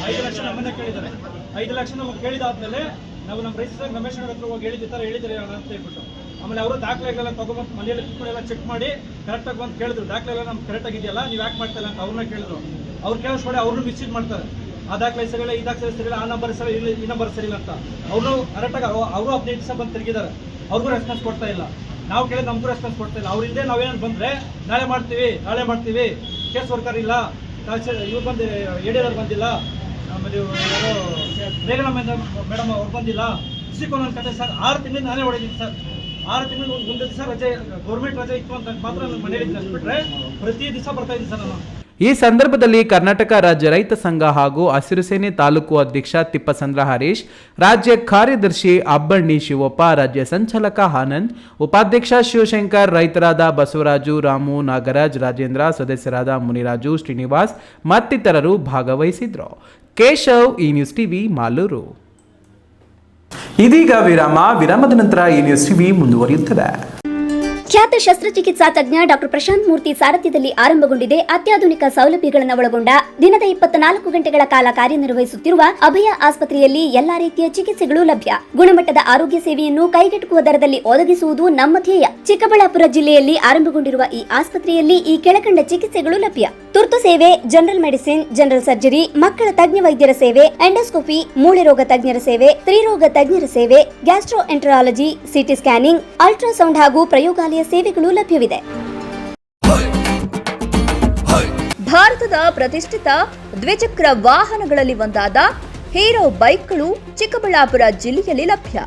5 ಲಕ್ಷ ನಮ್ಮನ್ನ ಕೇಳಿದ್ದಾರೆ. 5 ಲಕ್ಷ ನಮಗೆ ಕೇಳಿದಾದ್ಮೇಲೆ ನಾವು ನಮ್ಮ ರೈತ ಸಂಘ ರಮೇಶ್ ಅವ್ರ ಹತ್ರ ಹೋಗಿ ಹೇಳಿದ ಥರ ಹೇಳಿದ್ರೆ ಅಂತ ಹೇಳ್ಬಿಟ್ಟು ಆಮೇಲೆ ಅವರು ದಾಖಲೆಗಳೆಲ್ಲ ತಗೊಂಬಂದು ಮನೆಯಲ್ಲಿ ಕುತ್ಕೊಂಡೆಲ್ಲ ಚೆಕ್ ಮಾಡಿ ಕರೆಕ್ಟಾಗಿ ಬಂದು ಕೇಳಿದ್ರು, ದಾಖಲೆಲ್ಲ ನಮ್ಗೆ ಕರೆಕ್ಟಾಗಿ ಇದೆಯಲ್ಲ, ನೀವು ಯಾಕೆ ಮಾಡ್ತಾ ಇಲ್ಲ ಅಂತ ಅವ್ರನ್ನ ಕೇಳಿದ್ರು. ಅವ್ರು ಕೇಳಿಸ್ಕೊಂಡೆ ಅವ್ರನ್ನೂ ಮಿಸ್ಯೂಸ್ ಮಾಡ್ತಾರೆ. ಆ ದಾಖಲೆ ಸರಿಯಿಲ್ಲ, ಈ ದಾಖಲೆ ಸರಿಯಿಲ್ಲ, ಆ ನಂಬರ್ ಸರಿ ಇಲ್ಲ, ಈ ನಂಬರ್ ಸರಿಯಿಲ್ಲ ಅಂತ ಅವರು ಕರೆಕ್ಟಾಗಿ ಅವರು 15 ದಿವಸ ಬಂದು ತಿರುಗಿದ್ದಾರೆ. ಅವ್ರಿಗೂ ರೆಸ್ಪಾನ್ಸ್ ಕೊಡ್ತಾ ಇಲ್ಲ. ನಾವು ಕೇಳಿದ್ರೆ ನಮಗೂ ರೆಸ್ಪಾನ್ಸ್ ಕೊಡ್ತಾ ಇಲ್ಲ. ಅವ್ರಿಂದ ನಾವೇನಾದ್ರು ಬಂದರೆ ನಾಳೆ ಮಾಡ್ತೀವಿ, ಕೇಸ್ ವರ್ಕರ್ ಇಲ್ಲ, ಇವ್ರು ಬಂದು ಎಡಿಯವ್ರು ಬಂದಿಲ್ಲ, ಆಮೇಲೆ ಯಾರೋ ಬೇಗನ ಮೇಡಮ್ ಅವ್ರು ಬಂದಿಲ್ಲ, ಸಿಕ್ಕೊಂಡು ನನ್ನ ಕತೆ ಸರ್ 6 ತಿಂಗಳಿಂದ ನಾನೇ ಹೊಡಿದ್ದೀನಿ ಸರ್. 6 ತಿಂಗಳು ಮುಂದೆ ದಿವಸ ರಜೆ, ಗೌರ್ಮೆಂಟ್ ರಜೆ ಇತ್ತು ಅಂತ ಮಾತ್ರ ನಾನು ಮನೆಯಲ್ಲಿ ಅನ್ಬಿಟ್ರೆ ಪ್ರತಿ ದಿವಸ ಬರ್ತಾ ಇದ್ದೀನಿ ಸರ್ ನಾನು. ಈ ಸಂದರ್ಭದಲ್ಲಿ ಕರ್ನಾಟಕ ರಾಜ್ಯ ರೈತ ಸಂಘ ಹಾಗೂ ಹಸಿರು ಸೇನೆ ತಾಲೂಕು ಅಧ್ಯಕ್ಷ ತಿಪ್ಪಸಂದ್ರ ಹರೀಶ್, ರಾಜ್ಯ ಕಾರ್ಯದರ್ಶಿ ಅಬ್ಬಣ್ಣಿ ಶಿವಪ್ಪ, ರಾಜ್ಯ ಸಂಚಾಲಕ ಆನಂದ್, ಉಪಾಧ್ಯಕ್ಷ ಶಿವಶಂಕರ್, ರೈತರಾದ ಬಸವರಾಜು, ರಾಮು, ನಾಗರಾಜ್, ರಾಜೇಂದ್ರ, ಸದಸ್ಯರಾದ ಮುನಿರಾಜು, ಶ್ರೀನಿವಾಸ್ ಮತ್ತಿತರರು ಭಾಗವಹಿಸಿದ್ರು. ಕೇಶವ್, ಈ ನ್ಯೂಸ್ ಟಿವಿ, ಮಾಲೂರು. ಇದೀಗ ವಿರಾಮದ ನಂತರ ಈ ನ್ಯೂಸ್ ಟಿವಿ ಮುಂದುವರಿಯುತ್ತದೆ. ಖ್ಯಾತ ಶಸ್ತ್ರಚಿಕಿತ್ಸಾ ತಜ್ಞ ಡಾಕ್ಟರ್ ಪ್ರಶಾಂತ್ ಮೂರ್ತಿ ಸಾರಥ್ಯದಲ್ಲಿ ಆರಂಭಗೊಂಡಿದೆ ಅತ್ಯಾಧುನಿಕ ಸೌಲಭ್ಯಗಳನ್ನು ಒಳಗೊಂಡ ದಿನದ 24 ಗಂಟೆಗಳ ಕಾಲ ಕಾರ್ಯನಿರ್ವಹಿಸುತ್ತಿರುವ ಅಭಯ ಆಸ್ಪತ್ರೆಯಲ್ಲಿ ಎಲ್ಲಾ ರೀತಿಯ ಚಿಕಿತ್ಸೆಗಳು ಲಭ್ಯ. ಗುಣಮಟ್ಟದ ಆರೋಗ್ಯ ಸೇವೆಯನ್ನು ಕೈಗೆಟುಕುವ ದರದಲ್ಲಿ ಒದಗಿಸುವುದು ನಮ್ಮ ಧ್ಯೇಯ. ಚಿಕ್ಕಬಳ್ಳಾಪುರ ಜಿಲ್ಲೆಯಲ್ಲಿ ಆರಂಭಗೊಂಡಿರುವ ಈ ಆಸ್ಪತ್ರೆಯಲ್ಲಿ ಈ ಕೆಳಕಂಡ ಚಿಕಿತ್ಸೆಗಳು ಲಭ್ಯ: ತುರ್ತು ಸೇವೆ, ಜನರಲ್ ಮೆಡಿಸಿನ್, ಜನರಲ್ ಸರ್ಜರಿ, ಮಕ್ಕಳ ತಜ್ಞ ವೈದ್ಯರ ಸೇವೆ, ಎಂಡೋಸ್ಕೋಪಿ, ಮೂಳೆ ರೋಗ ತಜ್ಞರ ಸೇವೆ, ಸ್ತ್ರೀರೋಗ ತಜ್ಞರ ಸೇವೆ, gastro enterology, CT scanning, ultrasound ಹಾಗೂ ಪ್ರಯೋಗಾಲಯ ಸೇವೆಗಳು ಲಭ್ಯವಿದೆ. ಭಾರತದ ಪ್ರತಿಷ್ಠಿತ ದ್ವಿಚಕ್ರ ವಾಹನಗಳಲ್ಲಿ ಒಂದಾದ ಹೀರೋ ಬೈಕ್ಗಳು ಚಿಕ್ಕಬಳ್ಳಾಪುರ ಜಿಲ್ಲೆಯಲ್ಲಿ ಲಭ್ಯ.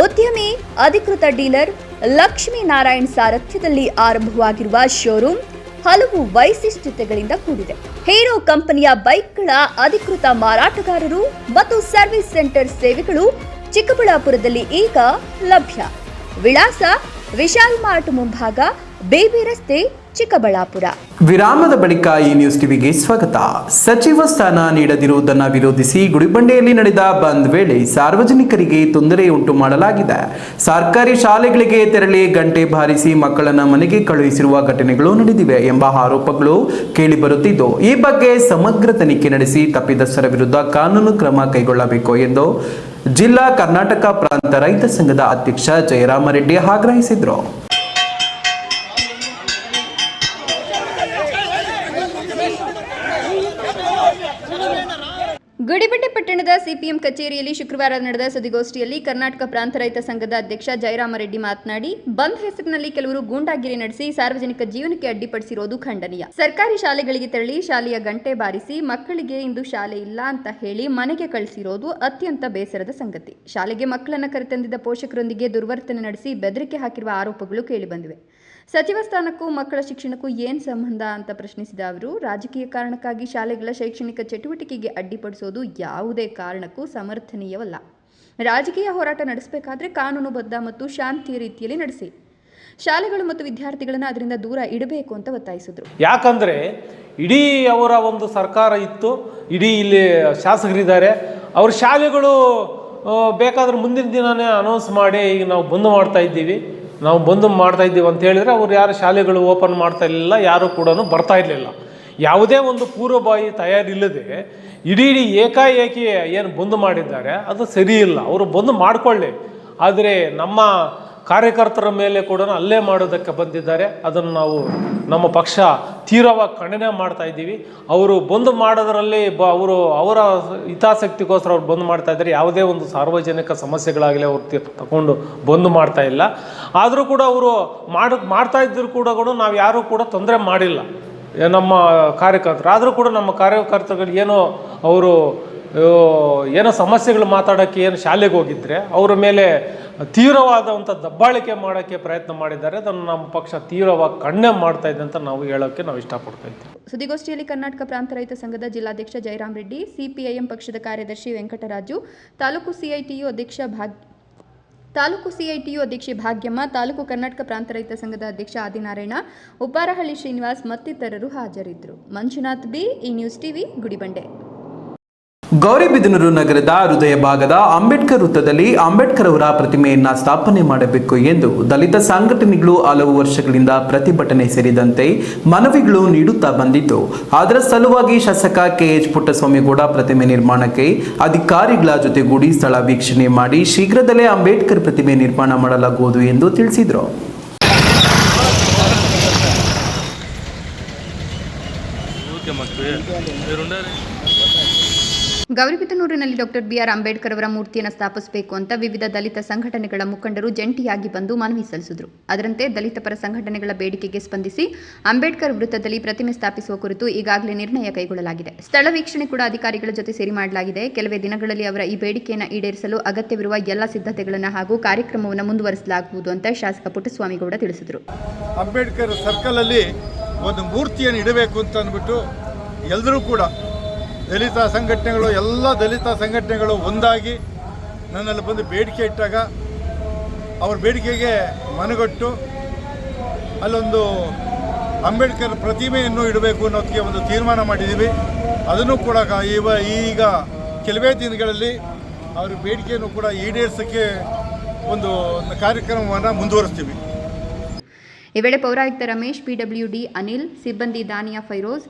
ಉದ್ಯಮಿ ಅಧಿಕೃತ ಡೀಲರ್ ಲಕ್ಷ್ಮೀನಾರಾಯಣ್ ಸಾರಥ್ಯದಲ್ಲಿ ಆರಂಭವಾಗಿರುವ ಶೋರೂಮ್ ಹಲವು ವೈಶಿಷ್ಟ್ಯತೆಗಳಿಂದ ಕೂಡಿದೆ. ಹೀರೋ ಕಂಪನಿಯ ಬೈಕ್ಗಳ ಅಧಿಕೃತ ಮಾರಾಟಗಾರರು ಮತ್ತು ಸರ್ವಿಸ್ ಸೆಂಟರ್ ಸೇವೆಗಳು ಚಿಕ್ಕಬಳ್ಳಾಪುರದಲ್ಲಿ ಈಗ ಲಭ್ಯ. ವಿಳಾಸ: ವಿಶಾಲ್ ಮಾರ್ಟ್ ಮುಂಭಾಗ, ಬೇಬಿ ರಸ್ತೆ, ಚಿಕ್ಕಬಳ್ಳಾಪುರ. ವಿರಾಮದ ಬಳಿಕ ಈ ನ್ಯೂಸ್ ಟಿವಿಗೆ ಸ್ವಾಗತ. ಸಚಿವ ಸ್ಥಾನ ನೀಡದಿರುವುದನ್ನು ವಿರೋಧಿಸಿ ಗುಡಿಬಂಡೆಯಲ್ಲಿ ನಡೆದ ಬಂದ್ ವೇಳೆ ಸಾರ್ವಜನಿಕರಿಗೆ ತೊಂದರೆ ಉಂಟು ಮಾಡಲಾಗಿದೆ. ಸರ್ಕಾರಿ ಶಾಲೆಗಳಿಗೆ ತೆರಳಿ ಗಂಟೆ ಬಾರಿಸಿ ಮಕ್ಕಳನ್ನು ಮನೆಗೆ ಕಳುಹಿಸಿರುವ ಘಟನೆಗಳು ನಡೆದಿವೆ ಎಂಬ ಆರೋಪಗಳು ಕೇಳಿಬರುತ್ತಿದ್ದು, ಈ ಬಗ್ಗೆ ಸಮಗ್ರ ತನಿಖೆ ನಡೆಸಿ ತಪ್ಪಿತಸ್ಥರ ವಿರುದ್ಧ ಕಾನೂನು ಕ್ರಮ ಕೈಗೊಳ್ಳಬೇಕು ಎಂದು ಜಿಲ್ಲಾ ಕರ್ನಾಟಕ ಪ್ರಾಂತ ರೈತ ಸಂಘದ ಅಧ್ಯಕ್ಷ ಜಯರಾಮರೆಡ್ಡಿ ಆಗ್ರಹಿಸಿದರು. ಸಿಪಿಎಂ ಕಚೇರಿಯಲ್ಲಿ ಶುಕ್ರವಾರ ನಡೆದ ಸುದ್ದಿಗೋಷ್ಠಿಯಲ್ಲಿ ಕರ್ನಾಟಕ ಪ್ರಾಂತ ರೈತ ಸಂಘದ ಅಧ್ಯಕ್ಷ ಜಯರಾಮರೆಡ್ಡಿ ಮಾತನಾಡಿ, ಬಂದ್ ಹೆಸರಿನಲ್ಲಿ ಕೆಲವರು ಗೂಂಡಾಗಿರಿ ನಡೆಸಿ ಸಾರ್ವಜನಿಕ ಜೀವನಕ್ಕೆ ಅಡ್ಡಿಪಡಿಸಿರುವುದು ಖಂಡನೀಯ. ಸರ್ಕಾರಿ ಶಾಲೆಗಳಿಗೆ ತೆರಳಿ ಶಾಲೆಯ ಗಂಟೆ ಬಾರಿಸಿ ಮಕ್ಕಳಿಗೆ ಇಂದು ಶಾಲೆ ಇಲ್ಲ ಅಂತ ಹೇಳಿ ಮನೆಗೆ ಕಳಿಸಿರೋದು ಅತ್ಯಂತ ಬೇಸರದ ಸಂಗತಿ. ಶಾಲೆಗೆ ಮಕ್ಕಳನ್ನ ಕರೆತಂದಿದ್ದ ಪೋಷಕರೊಂದಿಗೆ ದುರ್ವರ್ತನೆ ನಡೆಸಿ ಬೆದರಿಕೆ ಹಾಕಿರುವ ಆರೋಪಗಳು ಕೇಳಿಬಂದಿವೆ. ಸಚಿವ ಸ್ಥಾನಕ್ಕೂ ಮಕ್ಕಳ ಶಿಕ್ಷಣಕ್ಕೂ ಏನ್ ಸಂಬಂಧ ಅಂತ ಪ್ರಶ್ನಿಸಿದ ಅವರು, ರಾಜಕೀಯ ಕಾರಣಕ್ಕಾಗಿ ಶಾಲೆಗಳ ಶೈಕ್ಷಣಿಕ ಚಟುವಟಿಕೆಗೆ ಅಡ್ಡಿಪಡಿಸೋದು ಯಾವುದೇ ಕಾರಣಕ್ಕೂ ಸಮರ್ಥನೀಯವಲ್ಲ. ರಾಜಕೀಯ ಹೋರಾಟ ನಡೆಸಬೇಕಾದ್ರೆ ಕಾನೂನುಬದ್ಧ ಮತ್ತು ಶಾಂತಿಯ ರೀತಿಯಲ್ಲಿ ನಡೆಸಿ, ಶಾಲೆಗಳು ಮತ್ತು ವಿದ್ಯಾರ್ಥಿಗಳನ್ನು ಅದರಿಂದ ದೂರ ಇಡಬೇಕು ಅಂತ ಒತ್ತಾಯಿಸಿದ್ರು. ಯಾಕಂದರೆ ಇಡೀ ಅವರ ಒಂದು ಸರ್ಕಾರ ಇತ್ತು, ಇಡೀ ಇಲ್ಲಿ ಶಾಸಕರಿದ್ದಾರೆ, ಅವ್ರ ಶಾಲೆಗಳು ಬೇಕಾದ್ರೆ ಮುಂದಿನ ದಿನವೇ ಅನೌನ್ಸ್ ಮಾಡಿ ಈಗ ನಾವು ಬಂದ್ ಮಾಡ್ತಾ ಇದ್ದೀವಿ ಅಂತ ಹೇಳಿದರೆ ಅವ್ರು ಯಾರು ಶಾಲೆಗಳು ಓಪನ್ ಮಾಡ್ತಾ ಇರಲಿಲ್ಲ, ಯಾರು ಕೂಡ ಬರ್ತಾ ಇರಲಿಲ್ಲ. ಯಾವುದೇ ಒಂದು ಪೂರ್ವಭಾವಿ ತಯಾರಿಲ್ಲದೆ ಇಡೀ ಏಕಾಏಕಿ ಏನು ಬಂದ್ ಮಾಡಿದ್ದಾರೆ ಅದು ಸರಿಯಿಲ್ಲ. ಅವರು ಬಂದ್ ಮಾಡಿಕೊಳ್ಳಿ, ಆದರೆ ನಮ್ಮ ಕಾರ್ಯಕರ್ತರ ಮೇಲೆ ಕೂಡ ಅಲ್ಲೇ ಮಾಡೋದಕ್ಕೆ ಬಂದಿದ್ದಾರೆ. ಅದನ್ನು ನಾವು ನಮ್ಮ ಪಕ್ಷ ತೀವ್ರವಾಗಿ ಖಂಡನೆ ಮಾಡ್ತಾ ಇದ್ದೀವಿ. ಅವರು ಬಂದ್ ಮಾಡೋದರಲ್ಲಿ ಅವರ ಹಿತಾಸಕ್ತಿಗೋಸ್ಕರ ಅವ್ರು ಬಂದ್ ಮಾಡ್ತಾ ಇದ್ದಾರೆ. ಯಾವುದೇ ಒಂದು ಸಾರ್ವಜನಿಕ ಸಮಸ್ಯೆಗಳಾಗಲಿ ಅವ್ರು ತಗೊಂಡು ಬಂದ್ ಮಾಡ್ತಾ ಇಲ್ಲ. ಆದರೂ ಕೂಡ ಅವರು ಮಾಡ್ತಾ ಇದ್ದರೂ ಕೂಡ ನಾವು ಯಾರೂ ಕೂಡ ತೊಂದರೆ ಮಾಡಿಲ್ಲ ನಮ್ಮ ಕಾರ್ಯಕರ್ತರು. ಆದರೂ ಕೂಡ ನಮ್ಮ ಕಾರ್ಯಕರ್ತರುಗಳು ಏನೋ ಸಮಸ್ಯೆಗಳು ಮಾತಾಡೋಕ್ಕೆ ಏನು ಶಾಲೆಗೆ ಹೋಗಿದ್ರೆ ಅವರ ಮೇಲೆ ತೀವ್ರವಾದಂಥ ದಬ್ಬಾಳಿಕೆ ಮಾಡೋಕ್ಕೆ ಪ್ರಯತ್ನ ಮಾಡಿದ್ದಾರೆ. ಅದನ್ನು ನಮ್ಮ ಪಕ್ಷ ತೀವ್ರವಾಗಿ ಖಂಡನೆ ಮಾಡ್ತಾ ಇದೆ ಅಂತ ನಾವು ಹೇಳೋಕ್ಕೆ ನಾವು ಇಷ್ಟಪಡ್ತಾ ಇದ್ದೀವಿ. ಸುದ್ದಿಗೋಷ್ಠಿಯಲ್ಲಿ ಕರ್ನಾಟಕ ಪ್ರಾಂತ ರೈತ ಸಂಘದ ಜಿಲ್ಲಾಧ್ಯಕ್ಷ ಜಯರಾಮರೆಡ್ಡಿ, ಸಿಪಿಐಎಂ ಪಕ್ಷದ ಕಾರ್ಯದರ್ಶಿ ವೆಂಕಟರಾಜು, ತಾಲೂಕು ಸಿಐಟಿಯು ಅಧ್ಯಕ್ಷೆ ಭಾಗ್ಯಮ್ಮ, ತಾಲೂಕು ಕರ್ನಾಟಕ ಪ್ರಾಂತ ರೈತ ಸಂಘದ ಅಧ್ಯಕ್ಷ ಆದಿನಾರಾಯಣ, ಉಪ್ಪಾರಹಳ್ಳಿ ಶ್ರೀನಿವಾಸ್ ಮತ್ತಿತರರು ಹಾಜರಿದ್ದರು. ಮಂಜುನಾಥ್ ಬಿ, ಈ ನ್ಯೂಸ್ ಟಿವಿ, ಗುಡಿಬಂಡೆ. ಗೌರಿಬಿದನೂರು ನಗರದ ಹೃದಯ ಭಾಗದ ಅಂಬೇಡ್ಕರ್ ವೃತ್ತದಲ್ಲಿ ಅಂಬೇಡ್ಕರ್ ಅವರ ಪ್ರತಿಮೆಯನ್ನ ಸ್ಥಾಪನೆ ಮಾಡಬೇಕು ಎಂದು ದಲಿತ ಸಂಘಟನೆಗಳು ಹಲವು ವರ್ಷಗಳಿಂದ ಪ್ರತಿಭಟನೆ ಸೇರಿದಂತೆ ಮನವಿಗಳು ನೀಡುತ್ತಾ ಬಂದಿದ್ದು, ಅದರ ಸಲುವಾಗಿ ಶಾಸಕ ಕೆಎಚ್ ಪುಟ್ಟಸ್ವಾಮಿಗೌಡ ಪ್ರತಿಮೆ ನಿರ್ಮಾಣಕ್ಕೆ ಅಧಿಕಾರಿಗಳ ಜೊತೆಗೂಡಿ ಸ್ಥಳ ವೀಕ್ಷಣೆ ಮಾಡಿ ಶೀಘ್ರದಲ್ಲೇ ಅಂಬೇಡ್ಕರ್ ಪ್ರತಿಮೆ ನಿರ್ಮಾಣ ಮಾಡಲಾಗುವುದು ಎಂದು ತಿಳಿಸಿದರು. ಗೌರಿಬಿದನೂರಿನಲ್ಲಿ ಡಾಕ್ಟರ್ ಬಿಆರ್ ಅಂಬೇಡ್ಕರ್ ಅವರ ಮೂರ್ತಿಯನ್ನು ಸ್ಥಾಪಿಸಬೇಕು ಅಂತ ವಿವಿಧ ದಲಿತ ಸಂಘಟನೆಗಳ ಮುಖಂಡರು ಜಂಟಿಯಾಗಿ ಬಂದು ಮನವಿ ಸಲ್ಲಿಸಿದರು. ಅದರಂತೆ ದಲಿತ ಪರ ಸಂಘಟನೆಗಳ ಬೇಡಿಕೆಗೆ ಸ್ಪಂದಿಸಿ ಅಂಬೇಡ್ಕರ್ ವೃತ್ತದಲ್ಲಿ ಪ್ರತಿಮೆ ಸ್ಥಾಪಿಸುವ ಕುರಿತು ಈಗಾಗಲೇ ನಿರ್ಣಯ ಕೈಗೊಳ್ಳಲಾಗಿದೆ. ಸ್ಥಳ ವೀಕ್ಷಣೆ ಕೂಡ ಅಧಿಕಾರಿಗಳ ಜೊತೆ ಸೇರಿ ಮಾಡಲಾಗಿದೆ. ಕೆಲವೇ ದಿನಗಳಲ್ಲಿ ಅವರ ಈ ಬೇಡಿಕೆಯನ್ನು ಈಡೇರಿಸಲು ಅಗತ್ಯವಿರುವ ಎಲ್ಲ ಸಿದ್ಧತೆಗಳನ್ನು ಹಾಗೂ ಕಾರ್ಯಕ್ರಮವನ್ನು ಮುಂದುವರಿಸಲಾಗುವುದು ಅಂತ ಶಾಸಕ ಪುಟ್ಟಸ್ವಾಮಿಗೌಡ ತಿಳಿಸಿದರು. ಅಂಬೇಡ್ಕರ್ ಸರ್ಕಲ್ ಅಲ್ಲಿ ಒಂದು ಮೂರ್ತಿಯನ್ನು ಇಡಬೇಕು ಅಂತ ಅಂದ್ಬಿಟ್ಟು ಎಲ್ಲರೂ ಕೂಡ ದಲಿತ ಸಂಘಟನೆಗಳು, ಎಲ್ಲ ದಲಿತ ಸಂಘಟನೆಗಳು ಒಂದಾಗಿ ನನ್ನಲ್ಲಿ ಬಂದು ಬೇಡಿಕೆ ಇಟ್ಟಾಗ ಅವ್ರ ಬೇಡಿಕೆಗೆ ಮನಗೊಟ್ಟು ಅಲ್ಲೊಂದು ಅಂಬೇಡ್ಕರ್ ಪ್ರತಿಮೆಯನ್ನು ಇಡಬೇಕು ಅನ್ನೋದಕ್ಕೆ ಒಂದು ತೀರ್ಮಾನ ಮಾಡಿದ್ದೀವಿ. ಅದನ್ನು ಕೂಡ ಈಗ ಕೆಲವೇ ದಿನಗಳಲ್ಲಿ ಅವ್ರ ಬೇಡಿಕೆಯನ್ನು ಕೂಡ ಈಡೇರಿಸೋಕ್ಕೆ ಒಂದು ಕಾರ್ಯಕ್ರಮವನ್ನು ಮುಂದುವರಿಸ್ತೀವಿ. ಈ ವೇಳೆ ಪೌರಾಯುಕ್ತ ರಮೇಶ್, ಪಿಡಬ್ಲ್ಯೂಡಿ ಅನಿಲ್, ಸಿಬ್ಬಂದಿ ದಾನಿಯಾ ಫೈರೋಜ್,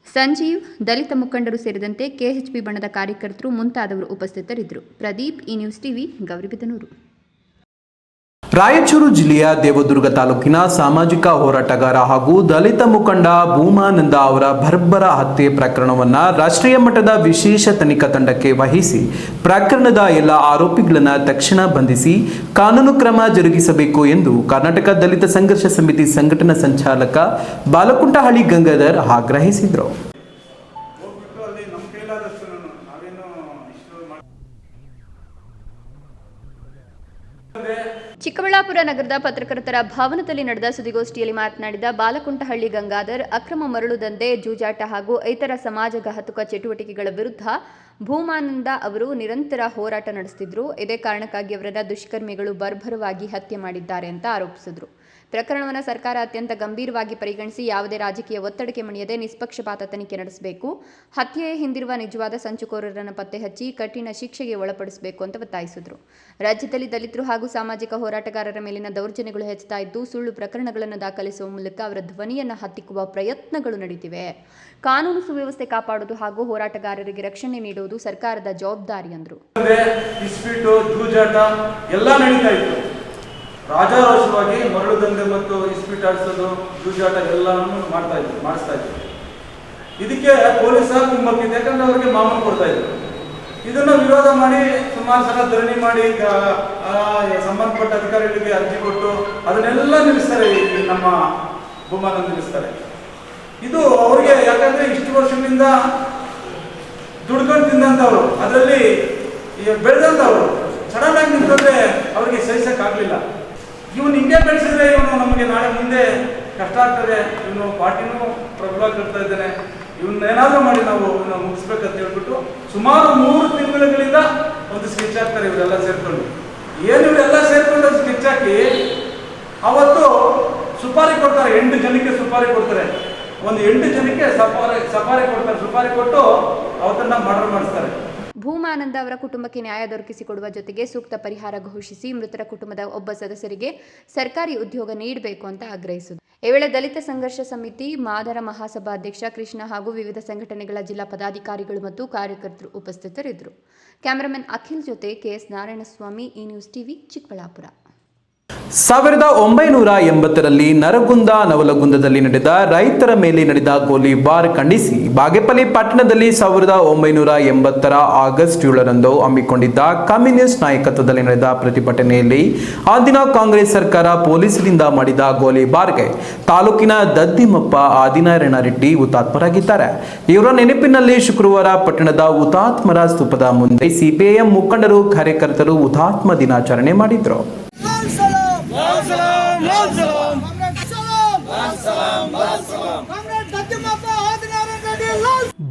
ಸಂಜೀವ್, ದಲಿತ ಮುಖಂಡರು ಸೇರಿದಂತೆ ಕೆಎಚ್ಪಿ ಬಣದ ಕಾರ್ಯಕರ್ತರು ಮುಂತಾದವರು ಉಪಸ್ಥಿತರಿದ್ದರು. ಪ್ರದೀಪ್, ಈ ನ್ಯೂಸ್ ಟಿವಿ, ಗೌರಿಬಿದನೂರು. ರಾಯಚೂರು ಜಿಲ್ಲೆಯ ದೇವದುರ್ಗ ತಾಲೂಕಿನ ಸಾಮಾಜಿಕ ಹೋರಾಟಗಾರ ಹಾಗೂ ದಲಿತ ಮುಖಂಡ ಭೂಮಾನಂದ ಅವರ ಬರ್ಬರ ಹತ್ಯೆ ಪ್ರಕರಣವನ್ನು ರಾಷ್ಟ್ರೀಯ ಮಟ್ಟದ ವಿಶೇಷ ತನಿಖಾ ತಂಡಕ್ಕೆ ವಹಿಸಿ ಪ್ರಕರಣದ ಎಲ್ಲ ಆರೋಪಿಗಳನ್ನು ತಕ್ಷಣ ಬಂಧಿಸಿ ಕಾನೂನು ಕ್ರಮ ಜರುಗಿಸಬೇಕು ಎಂದು ಕರ್ನಾಟಕ ದಲಿತ ಸಂಘರ್ಷ ಸಮಿತಿ ಸಂಘಟನಾ ಸಂಚಾಲಕ ಬಾಲಕುಂಟಹಳ್ಳಿ ಗಂಗಾಧರ್ ಆಗ್ರಹಿಸಿದರು. ಚಿಕ್ಕಬಳ್ಳಾಪುರ ನಗರದ ಪತ್ರಕರ್ತರ ಭವನದಲ್ಲಿ ನಡೆದ ಸುದ್ದಿಗೋಷ್ಠಿಯಲ್ಲಿ ಮಾತನಾಡಿದ ಬಾಲಕುಂಟಹಳ್ಳಿ ಗಂಗಾಧರ್, ಅಕ್ರಮ ಮರಳು ದಂಧೆ, ಜೂಜಾಟ ಹಾಗೂ ಇತರ ಸಮಾಜಘಾತುಕ ಚಟುವಟಿಕೆಗಳ ವಿರುದ್ಧ ಭೂಮಾನಂದ ಅವರು ನಿರಂತರ ಹೋರಾಟ ನಡೆಸುತ್ತಿದ್ದರು. ಇದೇ ಕಾರಣಕ್ಕಾಗಿ ಅವರನ್ನ ದುಷ್ಕರ್ಮಿಗಳು ಬರ್ಬರವಾಗಿ ಹತ್ಯೆ ಮಾಡಿದ್ದಾರೆ ಅಂತ ಆರೋಪಿಸಿದರು. ಪ್ರಕರಣವನ್ನು ಸರ್ಕಾರ ಅತ್ಯಂತ ಗಂಭೀರವಾಗಿ ಪರಿಗಣಿಸಿ ಯಾವುದೇ ರಾಜಕೀಯ ಒತ್ತಡಕ್ಕೆ ಮಣಿಯದೆ ನಿಷ್ಪಕ್ಷಪಾತ ತನಿಖೆ ನಡೆಸಬೇಕು. ಹತ್ಯೆಯ ಹಿಂದಿರುವ ನಿಜವಾದ ಸಂಚುಕೋರರನ್ನು ಪತ್ತೆ ಹಚ್ಚಿ ಕಠಿಣ ಶಿಕ್ಷೆಗೆ ಒಳಪಡಿಸಬೇಕು ಅಂತ ಒತ್ತಾಯಿಸಿದರು. ರಾಜ್ಯದಲ್ಲಿ ದಲಿತರು ಹಾಗೂ ಸಾಮಾಜಿಕ ಹೋರಾಟಗಾರರ ಮೇಲಿನ ದೌರ್ಜನ್ಯಗಳು ಹೆಚ್ಚುತ್ತಾ ಇದ್ದು, ಸುಳ್ಳು ಪ್ರಕರಣಗಳನ್ನು ದಾಖಲಿಸುವ ಮೂಲಕ ಅವರ ಧ್ವನಿಯನ್ನು ಹತ್ತಿಕ್ಕುವ ಪ್ರಯತ್ನಗಳು ನಡೆಯುತ್ತಿವೆ. ಕಾನೂನು ಸುವ್ಯವಸ್ಥೆ ಕಾಪಾಡುವುದು ಹಾಗೂ ಹೋರಾಟಗಾರರಿಗೆ ರಕ್ಷಣೆ ನೀಡುವುದು ಸರ್ಕಾರದ ಜವಾಬ್ದಾರಿ ಎಂದರು. ರಾಜಾರೋಷವಾಗಿ ಮರಳು ದಂಧೆ ಮತ್ತು ಇಸ್ಪೀಟ್ ಆಡಿಸೋದು, ಜೂಜಾಟ ಎಲ್ಲವನ್ನು ಮಾಡಿಸ್ತಾ ಇದ್ರು. ಇದಕ್ಕೆ ಪೊಲೀಸ್ ಕುಮ್ಮಕ್ಕಿದೆ, ಯಾಕಂದ್ರೆ ಅವರಿಗೆ ಮಾಮೂಲು ಕೊಡ್ತಾ ಇದ್ರು. ಇದನ್ನು ವಿರೋಧ ಮಾಡಿ ಸುಮಾರು ಸಲ ಧರಣಿ ಮಾಡಿ ಸಂಬಂಧಪಟ್ಟ ಅಧಿಕಾರಿಗಳಿಗೆ ಅರ್ಜಿ ಕೊಟ್ಟು ಅದನ್ನೆಲ್ಲ ನಿಲ್ಲಿಸ್ತಾರೆ. ಈ ನಮ್ಮ ಭೂಮಾನ ನಿಲ್ಲಿಸ್ತಾರೆ. ಇದು ಅವ್ರಿಗೆ ಯಾಕಂದ್ರೆ ಇಷ್ಟು ವರ್ಷಗಳಿಂದ ದುಡ್ಕೊಂಡು ತಿಂದಂಥವ್ರು, ಅದರಲ್ಲಿ ಬೆಳೆದಂಥವ್ರು ಸಡನ್ ಆಗಿ ನಿಂತಂದ್ರೆ ಅವ್ರಿಗೆ ಸಹಿಸಕ್ಕಾಗಲಿಲ್ಲ. ಇವನು ಹಿಂಗೆ ಬೆಳೆಸಿದ್ರೆ ಇವನು ನಮಗೆ ನಾಳೆ ಮುಂದೆ ಕಷ್ಟ ಆಗ್ತದೆ, ಇವನು ಪಾರ್ಟಿನೂ ಪ್ರಬಲ ಕಟ್ತಾ ಇದ್ದಾನೆ, ಇವನ್ನೇನಾದ್ರೂ ಮಾಡಿ ನಾವು ಮುಗಿಸ್ಬೇಕಂತ ಹೇಳ್ಬಿಟ್ಟು ಸುಮಾರು 3 ತಿಂಗಳುಗಳಿಂದ ಒಂದು ಸ್ಕೆಚ್ ಹಾಕ್ತಾರೆ ಇವರೆಲ್ಲ ಸೇರ್ಕೊಂಡು. ಏನು ಇವರೆಲ್ಲ ಸೇರ್ಕೊಂಡು ಸ್ಕೆಚ್ ಹಾಕಿ ಅವತ್ತು ಸುಪಾರಿ ಕೊಡ್ತಾರೆ. 8 ಜನಕ್ಕೆ ಸುಪಾರಿ ಕೊಡ್ತಾರೆ. ಒಂದು 8 ಜನಕ್ಕೆ ಸಫಾರಿ ಕೊಡ್ತಾರೆ. ಸುಪಾರಿ ಕೊಟ್ಟು ಅವತ್ತನ್ನ ಮರ್ಡರ್ ಮಾಡಿಸ್ತಾರೆ. ಭೂಮಾನಂದ ಅವರ ಕುಟುಂಬಕ್ಕೆ ನ್ಯಾಯ ದೊರಕಿಸಿಕೊಡುವ ಜೊತೆಗೆ ಸೂಕ್ತ ಪರಿಹಾರ ಘೋಷಿಸಿ ಮೃತರ ಕುಟುಂಬದ ಒಬ್ಬ ಸದಸ್ಯರಿಗೆ ಸರ್ಕಾರಿ ಉದ್ಯೋಗ ನೀಡಬೇಕು ಅಂತ ಆಗ್ರಹಿಸಿದರು. ಈ ವೇಳೆ ದಲಿತ ಸಂಘರ್ಷ ಸಮಿತಿ ಮಾದರ ಮಹಾಸಭಾ ಅಧ್ಯಕ್ಷ ಕೃಷ್ಣ ಹಾಗೂ ವಿವಿಧ ಸಂಘಟನೆಗಳ ಜಿಲ್ಲಾ ಪದಾಧಿಕಾರಿಗಳು ಮತ್ತು ಕಾರ್ಯಕರ್ತರು ಉಪಸ್ಥಿತರಿದ್ದರು. ಕ್ಯಾಮರಾಮನ್ ಅಖಿಲ್ ಜೊತೆ ಕೆಎಸ್ ನಾರಾಯಣಸ್ವಾಮಿ, ಈ ನ್ಯೂಸ್ ಟಿವಿ, ಚಿಕ್ಕಬಳ್ಳಾಪುರ. 1980ರಲ್ಲಿ ನರಗುಂದ ನವಲಗುಂದದಲ್ಲಿ ನಡೆದ ರೈತರ ಮೇಲೆ ನಡೆದ ಗೋಲಿಬಾರ್ ಖಂಡಿಸಿ ಬಾಗೇಪಲ್ಲಿ ಪಟ್ಟಣದಲ್ಲಿ 1980ರ ಆಗಸ್ಟ್ 7ರಂದು ಹಮ್ಮಿಕೊಂಡಿದ್ದ ಕಮ್ಯುನಿಸ್ಟ್ ನಾಯಕತ್ವದಲ್ಲಿ ನಡೆದ ಪ್ರತಿಭಟನೆಯಲ್ಲಿ ಅಂದಿನ ಕಾಂಗ್ರೆಸ್ ಸರ್ಕಾರ ಪೊಲೀಸರಿಂದ ಮಾಡಿದ ಗೋಲಿಬಾರ್ಗೆ ತಾಲೂಕಿನ ದದ್ದಿಮಪ್ಪ ಆದಿನಾರಾಯಣ ರೆಡ್ಡಿ ಹುತಾತ್ಮರಾಗಿದ್ದಾರೆ. ಇವರ ನೆನಪಿನಲ್ಲಿ ಶುಕ್ರವಾರ ಪಟ್ಟಣದ ಹುತಾತ್ಮರ ಸ್ತೂಪದ ಮುಂದೆ ಸಿಪಿಐಎಂ ಮುಖಂಡರು, ಕಾರ್ಯಕರ್ತರು ಹುತಾತ್ಮ ದಿನಾಚರಣೆ ಮಾಡಿದರು.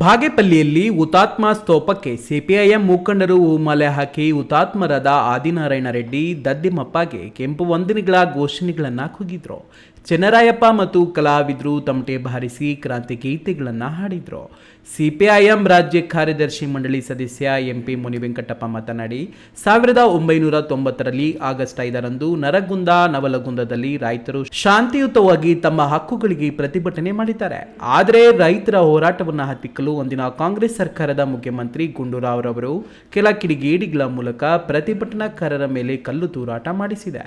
ಬಾಗೇಪಲ್ಲಿಯಲ್ಲಿ ಹುತಾತ್ಮ ಸ್ತೂಪಕ್ಕೆ ಸಿಪಿಐಎಂ ಮುಖಂಡರು ಹೂಮಾಲೆ ಹಾಕಿ ಹುತಾತ್ಮರಾದ ಆದಿನಾರಾಯಣ ರೆಡ್ಡಿ, ದದ್ದಿಮಪ್ಪಗೆ ಕೆಂಪು ವಂದನೆಗಳ ಘೋಷಣೆಗಳನ್ನು ಕೂಗಿದ್ರು. ಚೆನ್ನರಾಯಪ್ಪ ಮತ್ತು ಕಲಾವಿದರು ತಮಟೆ ಬಾರಿಸಿ ಕ್ರಾಂತಿ ಗೀತೆಗಳನ್ನು ಹಾಡಿದರು. ಸಿಪಿಐಎಂ ರಾಜ್ಯ ಕಾರ್ಯದರ್ಶಿ ಮಂಡಳಿ ಸದಸ್ಯ ಎಂಪಿ ಮುನಿವೆಂಕಟಪ್ಪ ಮಾತನಾಡಿ, 1990ರಲ್ಲಿ ಆಗಸ್ಟ್ 5ರಂದು ನರಗುಂದ ನವಲಗುಂದದಲ್ಲಿ ರೈತರು ಶಾಂತಿಯುತವಾಗಿ ತಮ್ಮ ಹಕ್ಕುಗಳಿಗೆ ಪ್ರತಿಭಟನೆ ಮಾಡಿದ್ದಾರೆ. ಆದರೆ ರೈತರ ಹೋರಾಟವನ್ನು ಹತ್ತಿಕ್ಕಲು ಅಂದಿನ ಕಾಂಗ್ರೆಸ್ ಸರ್ಕಾರದ ಮುಖ್ಯಮಂತ್ರಿ ಗುಂಡೂರಾವ್ರವರು ಕೆಲ ಕಿಡಿಗೇಡಿಗಳ ಮೂಲಕ ಪ್ರತಿಭಟನಾಕಾರರ ಮೇಲೆ ಕಲ್ಲು ತೂರಾಟ ಮಾಡಿಸಿದೆ.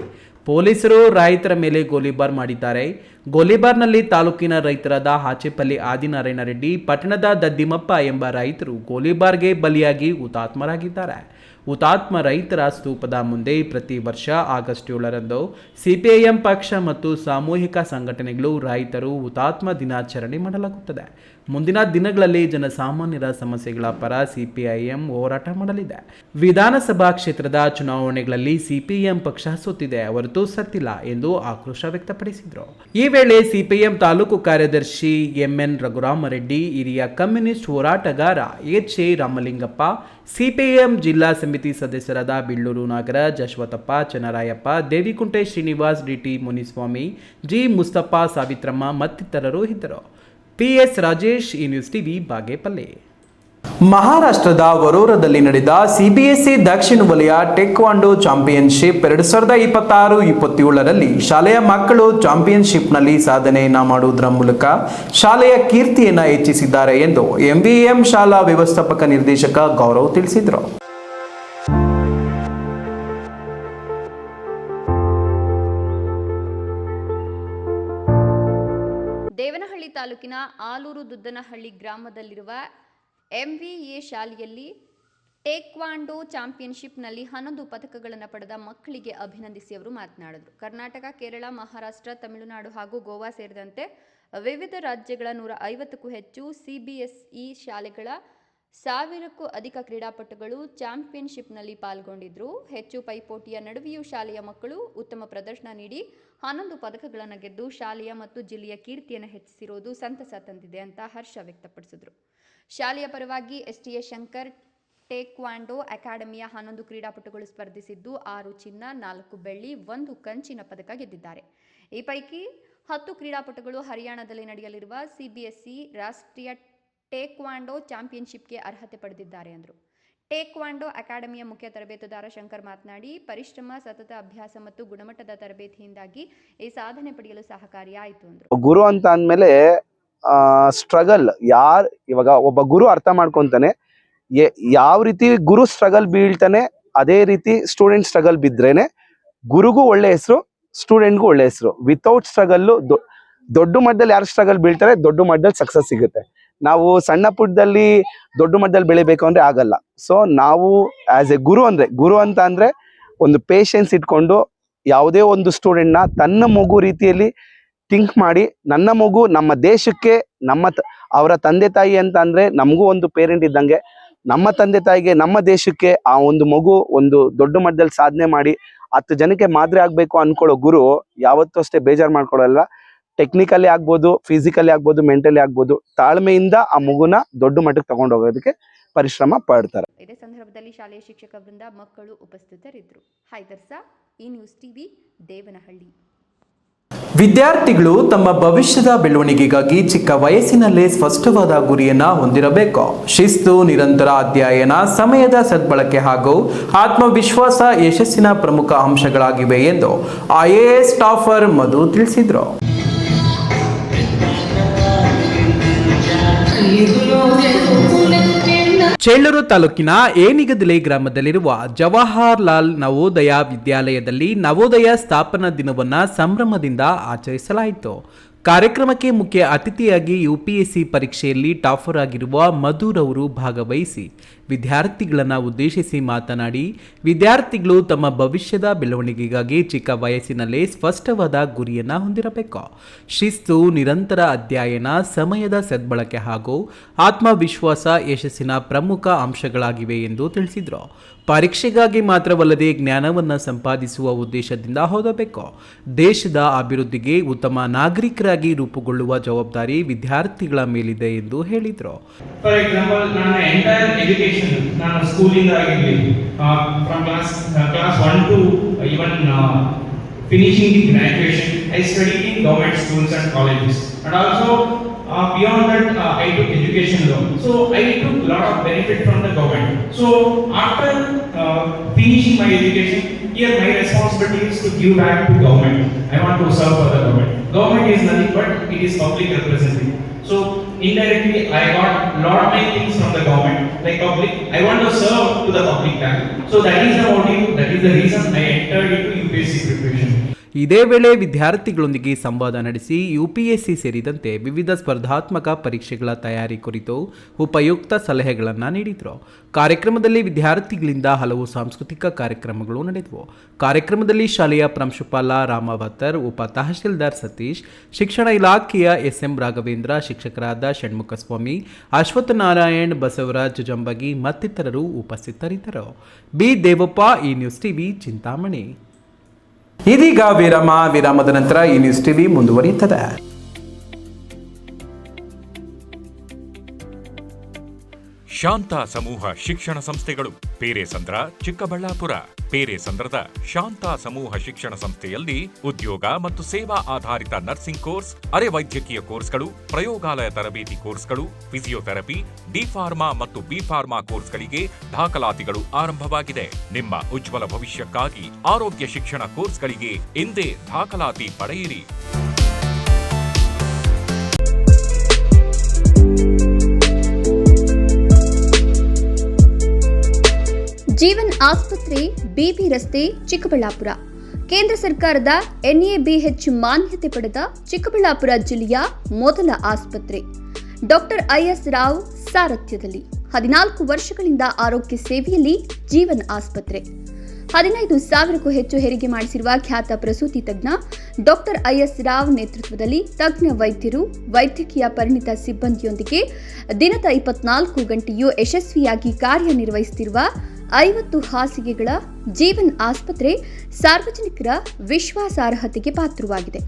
ಪೊಲೀಸರು ರೈತರ ಮೇಲೆ ಗೋಲಿಬಾರ್ ಮಾಡಿದ್ದಾರೆ. ಗೋಲಿಬಾರ್ನಲ್ಲಿ ತಾಲೂಕಿನ ರೈತರಾದ ಹಾಚೇಪಲ್ಲಿ ಆದಿನಾರಾಯಣ ರೆಡ್ಡಿ, ಪಟ್ಟಣದ ದದ್ದಿಮಪ್ಪ ಎಂಬ ರೈತರು ಗೋಲಿಬಾರ್ಗೆ ಬಲಿಯಾಗಿ ಹುತಾತ್ಮರಾಗಿದ್ದಾರೆ. ಹುತಾತ್ಮ ರೈತರ ಸ್ತೂಪದ ಮುಂದೆ ಪ್ರತಿ ವರ್ಷ ಆಗಸ್ಟ್ 7ರಂದು ಸಿಪಿಐಎಂ ಪಕ್ಷ ಮತ್ತು ಸಾಮೂಹಿಕ ಸಂಘಟನೆಗಳು ರೈತರು ಹುತಾತ್ಮ ದಿನಾಚರಣೆ ಮಾಡಲಾಗುತ್ತದೆ. ಮುಂದಿನ ದಿನಗಳಲ್ಲಿ ಜನಸಾಮಾನ್ಯರ ಸಮಸ್ಯೆಗಳ ಪರ ಸಿಪಿಐಎಂ ಹೋರಾಟ ಮಾಡಲಿದೆ. ವಿಧಾನಸಭಾ ಕ್ಷೇತ್ರದ ಚುನಾವಣೆಗಳಲ್ಲಿ ಸಿಪಿಎಂ ಪಕ್ಷ ಸೋತಿದೆ ಹೊರತು ಸತ್ತಿಲ್ಲ ಎಂದು ಆಕ್ರೋಶ ವ್ಯಕ್ತಪಡಿಸಿದರು. ಈ ವೇಳೆ ಸಿಪಿಎಂ ತಾಲೂಕು ಕಾರ್ಯದರ್ಶಿ ಎಂಎನ್ ರಘುರಾಮರೆಡ್ಡಿ, ಹಿರಿಯ ಕಮ್ಯುನಿಸ್ಟ್ ಹೋರಾಟಗಾರ ಎಚ್.ಎ. ರಾಮಲಿಂಗಪ್ಪ, ಸಿಪಿಎಂ ಜಿಲ್ಲಾ ಸಮಿತಿ ಸದಸ್ಯರಾದ ಬಿಳ್ಳೂರು ನಾಗರಾಜ್, ಅಶ್ವಥಪ್ಪ, ಚೆನ್ನರಾಯಪ್ಪ, ದೇವಿಕುಂಟೆ ಶ್ರೀನಿವಾಸ್, ಡಿಟಿ ಮುನಿಸ್ವಾಮಿ, ಜಿ ಮುಸ್ತಫಾ, ಸಾವಿತ್ರಮ್ಮ ಮತ್ತಿತರರು ಇದ್ದರು. ಪಿಎಸ್ ರಾಜೇಶ್, ಈ ನ್ಯೂಸ್ ಟಿವಿ, ಬಾಗೇಪಲ್ಲಿ. ಮಹಾರಾಷ್ಟ್ರದ ವರೋರಾದಲ್ಲಿ ನಡೆದ ಸಿಬಿಎಸ್ಇ ದಕ್ಷಿಣ ವಲಯ ಟೇಕ್ವಾಂಡೋ ಚಾಂಪಿಯನ್ಶಿಪ್ 2026-27ರಲ್ಲಿ ಶಾಲೆಯ ಮಕ್ಕಳು ಚಾಂಪಿಯನ್ಶಿಪ್ನಲ್ಲಿ ಸಾಧನೆಯನ್ನ ಮಾಡುವುದರ ಮೂಲಕ ಶಾಲೆಯ ಕೀರ್ತಿಯನ್ನು ಹೆಚ್ಚಿಸಿದ್ದಾರೆ ಎಂದು ಎಂವಿಎಂ ಶಾಲಾ ವ್ಯವಸ್ಥಾಪಕ ನಿರ್ದೇಶಕ ಗೌರವ್ ತಿಳಿಸಿದರು. ದೇವನಹಳ್ಳಿ ತಾಲೂಕಿನ ಆಲೂರು ದುದ್ದನಹಳ್ಳಿ ಗ್ರಾಮದಲ್ಲಿರುವ ಎಂವಿಎ ಶಾಲೆಯಲ್ಲಿ ಟೇಕ್ವಾಂಡೋ ಚಾಂಪಿಯನ್ಶಿಪ್ನಲ್ಲಿ 11 ಪದಕಗಳನ್ನು ಪಡೆದ ಮಕ್ಕಳಿಗೆ ಅಭಿನಂದಿಸಿ ಅವರು ಮಾತನಾಡಿದರು. ಕರ್ನಾಟಕ, ಕೇರಳ, ಮಹಾರಾಷ್ಟ್ರ, ತಮಿಳುನಾಡು ಹಾಗೂ ಗೋವಾ ಸೇರಿದಂತೆ ವಿವಿಧ ರಾಜ್ಯಗಳ 150ಕ್ಕೂ ಹೆಚ್ಚು ಸಿಬಿಎಸ್ಇ ಶಾಲೆಗಳ 1000ಕ್ಕೂ ಅಧಿಕ ಕ್ರೀಡಾಪಟುಗಳು ಚಾಂಪಿಯನ್ಶಿಪ್ನಲ್ಲಿ ಪಾಲ್ಗೊಂಡಿದ್ದರು. ಹೆಚ್ಚು ಪೈಪೋಟಿಯ ನಡುವೆಯೂ ಶಾಲೆಯ ಮಕ್ಕಳು ಉತ್ತಮ ಪ್ರದರ್ಶನ ನೀಡಿ 11 ಪದಕಗಳನ್ನು ಗೆದ್ದು ಶಾಲೆಯ ಮತ್ತು ಜಿಲ್ಲೆಯ ಕೀರ್ತಿಯನ್ನು ಹೆಚ್ಚಿಸಿರುವುದು ಸಂತಸ ತಂದಿದೆ ಅಂತ ಹರ್ಷ ವ್ಯಕ್ತಪಡಿಸಿದರು. ಶಾಲೆಯ ಪರವಾಗಿ ಎಸ್ಟಿಎ ಶಂಕರ್ ಟೇಕ್ವಾಂಡೋ ಅಕಾಡೆಮಿಯ 11 ಕ್ರೀಡಾಪಟುಗಳು ಸ್ಪರ್ಧಿಸಿದ್ದು 6 ಚಿನ್ನ, 4 ಬೆಳ್ಳಿ, 1 ಕಂಚಿನ ಪದಕ ಗೆದ್ದಿದ್ದಾರೆ. ಈ ಪೈಕಿ 10 ಕ್ರೀಡಾಪಟುಗಳು ಹರಿಯಾಣದಲ್ಲಿ ನಡೆಯಲಿರುವ ಸಿಬಿಎಸ್ಇ ರಾಷ್ಟ್ರೀಯ ಟೇಕ್ವಾಂಡೋ ಚಾಂಪಿಯನ್ಶಿಪ್ಗೆ ಅರ್ಹತೆ ಪಡೆದಿದ್ದಾರೆ ಎಂದರು. ಟೇಕ್ವಾಂಡೋ ಅಕಾಡೆಮಿಯ ಮುಖ್ಯ ತರಬೇತುದಾರ ಶಂಕರ್ ಮಾತನಾಡಿ, ಪರಿಶ್ರಮ, ಸತತ ಅಭ್ಯಾಸ ಮತ್ತು ಗುಣಮಟ್ಟದ ತರಬೇತಿಯಿಂದಾಗಿ ಈ ಸಾಧನೆ ಪಡೆಯಲು ಸಹಕಾರಿಯಾಯಿತು ಎಂದರು. ಗುರು ಅಂತ ಅಂದಮೇಲೆ ಸ್ಟ್ರಗಲ್ ಇವಾಗ ಒಬ್ಬ ಗುರು ಅರ್ಥ ಮಾಡ್ಕೊಂತಾನೆ, ಯಾವ ರೀತಿ ಗುರು ಸ್ಟ್ರಗಲ್ ಬೀಳ್ತಾನೆ ಅದೇ ರೀತಿ ಸ್ಟೂಡೆಂಟ್ ಸ್ಟ್ರಗಲ್ ಬಿದ್ರೇನೆ ಗುರುಗೂ ಒಳ್ಳೆ ಹೆಸರು, ಸ್ಟೂಡೆಂಟ್ಗೂ ಒಳ್ಳೆ ಹೆಸರು. ವಿತೌಟ್ ಸ್ಟ್ರಗಲ್ ದೊಡ್ಡ ಮಟ್ಟದಲ್ಲಿ ಯಾರು ಸ್ಟ್ರಗಲ್ ಬೀಳ್ತಾರೆ ದೊಡ್ಡ ಮಟ್ಟದಲ್ಲಿ ಸಕ್ಸಸ್ ಸಿಗುತ್ತೆ. ನಾವು ಸಣ್ಣ ಪುಟ್ಟದಲ್ಲಿ ದೊಡ್ಡ ಮಟ್ಟದಲ್ಲಿ ಬೆಳಿಬೇಕು ಅಂದ್ರೆ ಆಗಲ್ಲ. ಸೊ ನಾವು ಆಸ್ ಎ ಗುರು ಅಂತ ಅಂದ್ರೆ ಒಂದು ಪೇಷನ್ಸ್ ಇಟ್ಕೊಂಡು ಯಾವುದೇ ಒಂದು ಸ್ಟೂಡೆಂಟ್ನ ತನ್ನ ಮಗು ರೀತಿಯಲ್ಲಿ ಥಿಂಕ್ ಮಾಡಿ, ನನ್ನ ಮಗು ನಮ್ಮ ದೇಶಕ್ಕೆ ಅವರ ತಂದೆ ತಾಯಿ ಅಂತ ಅಂದ್ರೆ ನಮಗೂ ಒಂದು ಪೇರೆಂಟ್ ಇದ್ದಂಗೆ, ನಮ್ಮ ತಂದೆ ತಾಯಿಗೆ ನಮ್ಮ ದೇಶಕ್ಕೆ ಆ ಒಂದು ಮಗು ಒಂದು ದೊಡ್ಡ ಮಟ್ಟದಲ್ಲಿ ಸಾಧನೆ ಮಾಡಿ 10 ಜನಕ್ಕೆ ಮಾದರಿ ಆಗ್ಬೇಕು ಅನ್ಕೊಳ್ಳೋ ಗುರು ಯಾವತ್ತೂ ಅಷ್ಟೇ ಬೇಜಾರು ಮಾಡ್ಕೊಳ್ಳಲ್ಲ. ಟೆಕ್ನಿಕಲಿ ಆಗ್ಬೋದು, ಫಿಸಿಕಲಿ ಆಗ್ಬೋದು, ಮೆಂಟಲಿ ಆಗ್ಬೋದು, ತಾಳ್ಮೆಯಿಂದ ಆ ಮಗುನ ದೊಡ್ಡ ಮಟ್ಟಕ್ಕೆ ತಗೊಂಡು ಹೋಗೋದಕ್ಕೆ ಪರಿಶ್ರಮ ಪಡ್ತಾರೆ. ಇದೇ ಸಂದರ್ಭದಲ್ಲಿ ಶಾಲೆಯ ಶಿಕ್ಷಕ ವೃಂದ, ಮಕ್ಕಳು ಉಪಸ್ಥಿತರಿದ್ದರು. ಹೈದರ್ಸಾ, ಈ ನ್ಯೂಸ್ ಟಿವಿ, ದೇವನಹಳ್ಳಿ. ವಿದ್ಯಾರ್ಥಿಗಳು ತಮ್ಮ ಭವಿಷ್ಯದ ಬೆಳವಣಿಗೆಗಾಗಿ ಚಿಕ್ಕ ವಯಸ್ಸಿನಲ್ಲೇ ಸ್ಪಷ್ಟವಾದ ಗುರಿಯನ್ನ ಹೊಂದಿರಬೇಕು. ಶಿಸ್ತು, ನಿರಂತರ ಅಧ್ಯಯನ, ಸಮಯದ ಸದ್ಬಳಕೆ ಹಾಗೂ ಆತ್ಮವಿಶ್ವಾಸ ಯಶಸ್ಸಿನ ಪ್ರಮುಖ ಅಂಶಗಳಾಗಿವೆ ಎಂದು IAS ಟಾಪರ್ ಮಧು ತಿಳಿಸಿದರು. ಚೇಳೂರು ತಾಲೂಕಿನ ಏನಿಗದಲೆ ಗ್ರಾಮದಲ್ಲಿರುವ ಜವಾಹರ್ಲಾಲ್ ನವೋದಯ ವಿದ್ಯಾಲಯದಲ್ಲಿ ನವೋದಯ ಸ್ಥಾಪನಾ ದಿನವನ್ನು ಸಂಭ್ರಮದಿಂದ ಆಚರಿಸಲಾಯಿತು. ಕಾರ್ಯಕ್ರಮಕ್ಕೆ ಮುಖ್ಯ ಅತಿಥಿಯಾಗಿ UPSC ಪರೀಕ್ಷೆಯಲ್ಲಿ ಟಾಪರ್ ಆಗಿರುವ ಮಧುರವರು ಭಾಗವಹಿಸಿ ವಿದ್ಯಾರ್ಥಿಗಳನ್ನು ಉದ್ದೇಶಿಸಿ ಮಾತನಾಡಿ, ವಿದ್ಯಾರ್ಥಿಗಳು ತಮ್ಮ ಭವಿಷ್ಯದ ಬೆಳವಣಿಗೆಗಾಗಿ ಚಿಕ್ಕ ವಯಸ್ಸಿನಲ್ಲೇ ಸ್ಪಷ್ಟವಾದ ಗುರಿಯನ್ನು ಹೊಂದಿರಬೇಕು. ಶಿಸ್ತು, ನಿರಂತರ ಅಧ್ಯಯನ, ಸಮಯದ ಸದ್ಬಳಕೆ ಹಾಗೂ ಆತ್ಮವಿಶ್ವಾಸ ಯಶಸ್ಸಿನ ಪ್ರಮುಖ ಅಂಶಗಳಾಗಿವೆ ಎಂದು ತಿಳಿಸಿದರು. ಪರೀಕ್ಷೆಗಾಗಿ ಮಾತ್ರವಲ್ಲದೆ ಜ್ಞಾನವನ್ನು ಸಂಪಾದಿಸುವ ಉದ್ದೇಶದಿಂದ ಓದಬೇಕು. ದೇಶದ ಅಭಿವೃದ್ಧಿಗೆ ಉತ್ತಮ ನಾಗರಿಕರಾಗಿ ರೂಪುಗೊಳ್ಳುವ ಜವಾಬ್ದಾರಿ ವಿದ್ಯಾರ್ಥಿಗಳ ಮೇಲಿದೆ ಎಂದು ಹೇಳಿದರು. ಫಾರ್ ಎಕ್ಸಾಂಪಲ್, ನನ್ನ ಎಂಟೈರ್ ಎಜುಕೇಶನ್ ನಾನು ಸ್ಕೂಲಿಂದ ಆಗಿರಲಿ, from class 1 to even finishing the graduation, I studied in government schools and colleges, and also beyond that I took education loan. So I took a lot of benefit from the government. So after finishing my education, here my responsibility is to give back to government. I want to serve for the government. Government is nothing but it is public representative. So indirectly I got lot many things from the government, like public. I want to serve to the public back. So that is the motive, that is the reason I entered into UPSC preparation. ಇದೇ ವೇಳೆ ವಿದ್ಯಾರ್ಥಿಗಳೊಂದಿಗೆ ಸಂವಾದ ನಡೆಸಿ UPSC ಸೇರಿದಂತೆ ವಿವಿಧ ಸ್ಪರ್ಧಾತ್ಮಕ ಪರೀಕ್ಷೆಗಳ ತಯಾರಿ ಕುರಿತು ಉಪಯುಕ್ತ ಸಲಹೆಗಳನ್ನು ನೀಡಿದರು. ಕಾರ್ಯಕ್ರಮದಲ್ಲಿ ವಿದ್ಯಾರ್ಥಿಗಳಿಂದ ಹಲವು ಸಾಂಸ್ಕೃತಿಕ ಕಾರ್ಯಕ್ರಮಗಳು ನಡೆದವು. ಕಾರ್ಯಕ್ರಮದಲ್ಲಿ ಶಾಲೆಯ ಪ್ರಾಂಶುಪಾಲ ರಾಮಾವತರ್, ಉಪ ತಹಶೀಲ್ದಾರ್ ಸತೀಶ್, ಶಿಕ್ಷಣ ಇಲಾಖೆಯ SM ರಾಘವೇಂದ್ರ, ಶಿಕ್ಷಕರಾದ ಷಣ್ಮುಖಸ್ವಾಮಿ, ಅಶ್ವತ್ಥನಾರಾಯಣ್, ಬಸವರಾಜ್ ಜಂಬಗಿ ಮತ್ತಿತರರು ಉಪಸ್ಥಿತರಿದ್ದರು. ಬಿ ದೇವಪ್ಪ, ಈ ನ್ಯೂಸ್ ಟಿವಿ, ಚಿಂತಾಮಣಿ. ಇದೀಗ ವಿರಾಮದ ನಂತರ ಈ ನ್ಯೂಸ್ ಟಿವಿ ಮುಂದುವರಿಯುತ್ತದೆ. ಶಾಂತ ಸಮೂಹ ಶಿಕ್ಷಣ ಸಂಸ್ಥೆಗಳು ಪೇರೆಸಂದ್ರ, ಚಿಕ್ಕಬಳ್ಳಾಪುರ. ಪೇರೆಸಂದ್ರದ ಶಾಂತ ಸಮೂಹ ಶಿಕ್ಷಣ ಸಂಸ್ಥೆಯಲ್ಲಿ ಉದ್ಯೋಗ ಮತ್ತು ಸೇವಾ ಆಧಾರಿತ ನರ್ಸಿಂಗ್ ಕೋರ್ಸ್, ಅರೆ ವೈದ್ಯಕೀಯ ಕೋರ್ಸ್ಗಳು, ಪ್ರಯೋಗಾಲಯ ತರಬೇತಿ ಕೋರ್ಸ್ಗಳು, ಫಿಸಿಯೋಥೆರಪಿ, ಡಿ ಫಾರ್ಮಾ ಮತ್ತು ಬಿ ಫಾರ್ಮಾ ಕೋರ್ಸ್ಗಳಿಗೆ ದಾಖಲಾತಿಗಳು ಆರಂಭವಾಗಿದೆ. ನಿಮ್ಮ ಉಜ್ವಲ ಭವಿಷ್ಯಕ್ಕಾಗಿ ಆರೋಗ್ಯ ಶಿಕ್ಷಣ ಕೋರ್ಸ್ಗಳಿಗೆ ಎಂದೇ ದಾಖಲಾತಿ ಪಡೆಯಿರಿ. ಜೀವನ್ ಆಸ್ಪತ್ರೆ, BB ರಸ್ತೆ, ಚಿಕ್ಕಬಳ್ಳಾಪುರ. ಕೇಂದ್ರ ಸರ್ಕಾರದ NABH ಮಾನ್ಯತೆ ಪಡೆದ ಚಿಕ್ಕಬಳ್ಳಾಪುರ ಜಿಲ್ಲೆಯ ಮೊದಲ ಆಸ್ಪತ್ರೆ. ಡಾಕ್ಟರ್ IS ರಾವ್ ಸಾರಥ್ಯದಲ್ಲಿ 14 ವರ್ಷಗಳಿಂದ ಆರೋಗ್ಯ ಸೇವೆಯಲ್ಲಿ ಜೀವನ್ ಆಸ್ಪತ್ರೆ. 15,000ಕ್ಕೂ ಹೆಚ್ಚು ಹೆರಿಗೆ ಮಾಡಿಸಿರುವ ಖ್ಯಾತ ಪ್ರಸೂತಿ ತಜ್ಞ ಡಾಕ್ಟರ್ IS ರಾವ್ ನೇತೃತ್ವದಲ್ಲಿ ತಜ್ಞ ವೈದ್ಯರು, ವೈದ್ಯಕೀಯ ಪರಿಣಿತ ಸಿಬ್ಬಂದಿಯೊಂದಿಗೆ ದಿನದ 24 ಗಂಟೆಯೂ ಯಶಸ್ವಿಯಾಗಿ ಕಾರ್ಯನಿರ್ವಹಿಸುತ್ತಿರುವ 50 ಹಾಸಿಗೆಗಳ ಜೀವನ್ ಆಸ್ಪತ್ರೆ ಸಾರ್ವಜನಿಕರ ವಿಶ್ವಾಸಾರ್ಹತೆಗೆ ಪಾತ್ರವಾಗಿದೆ.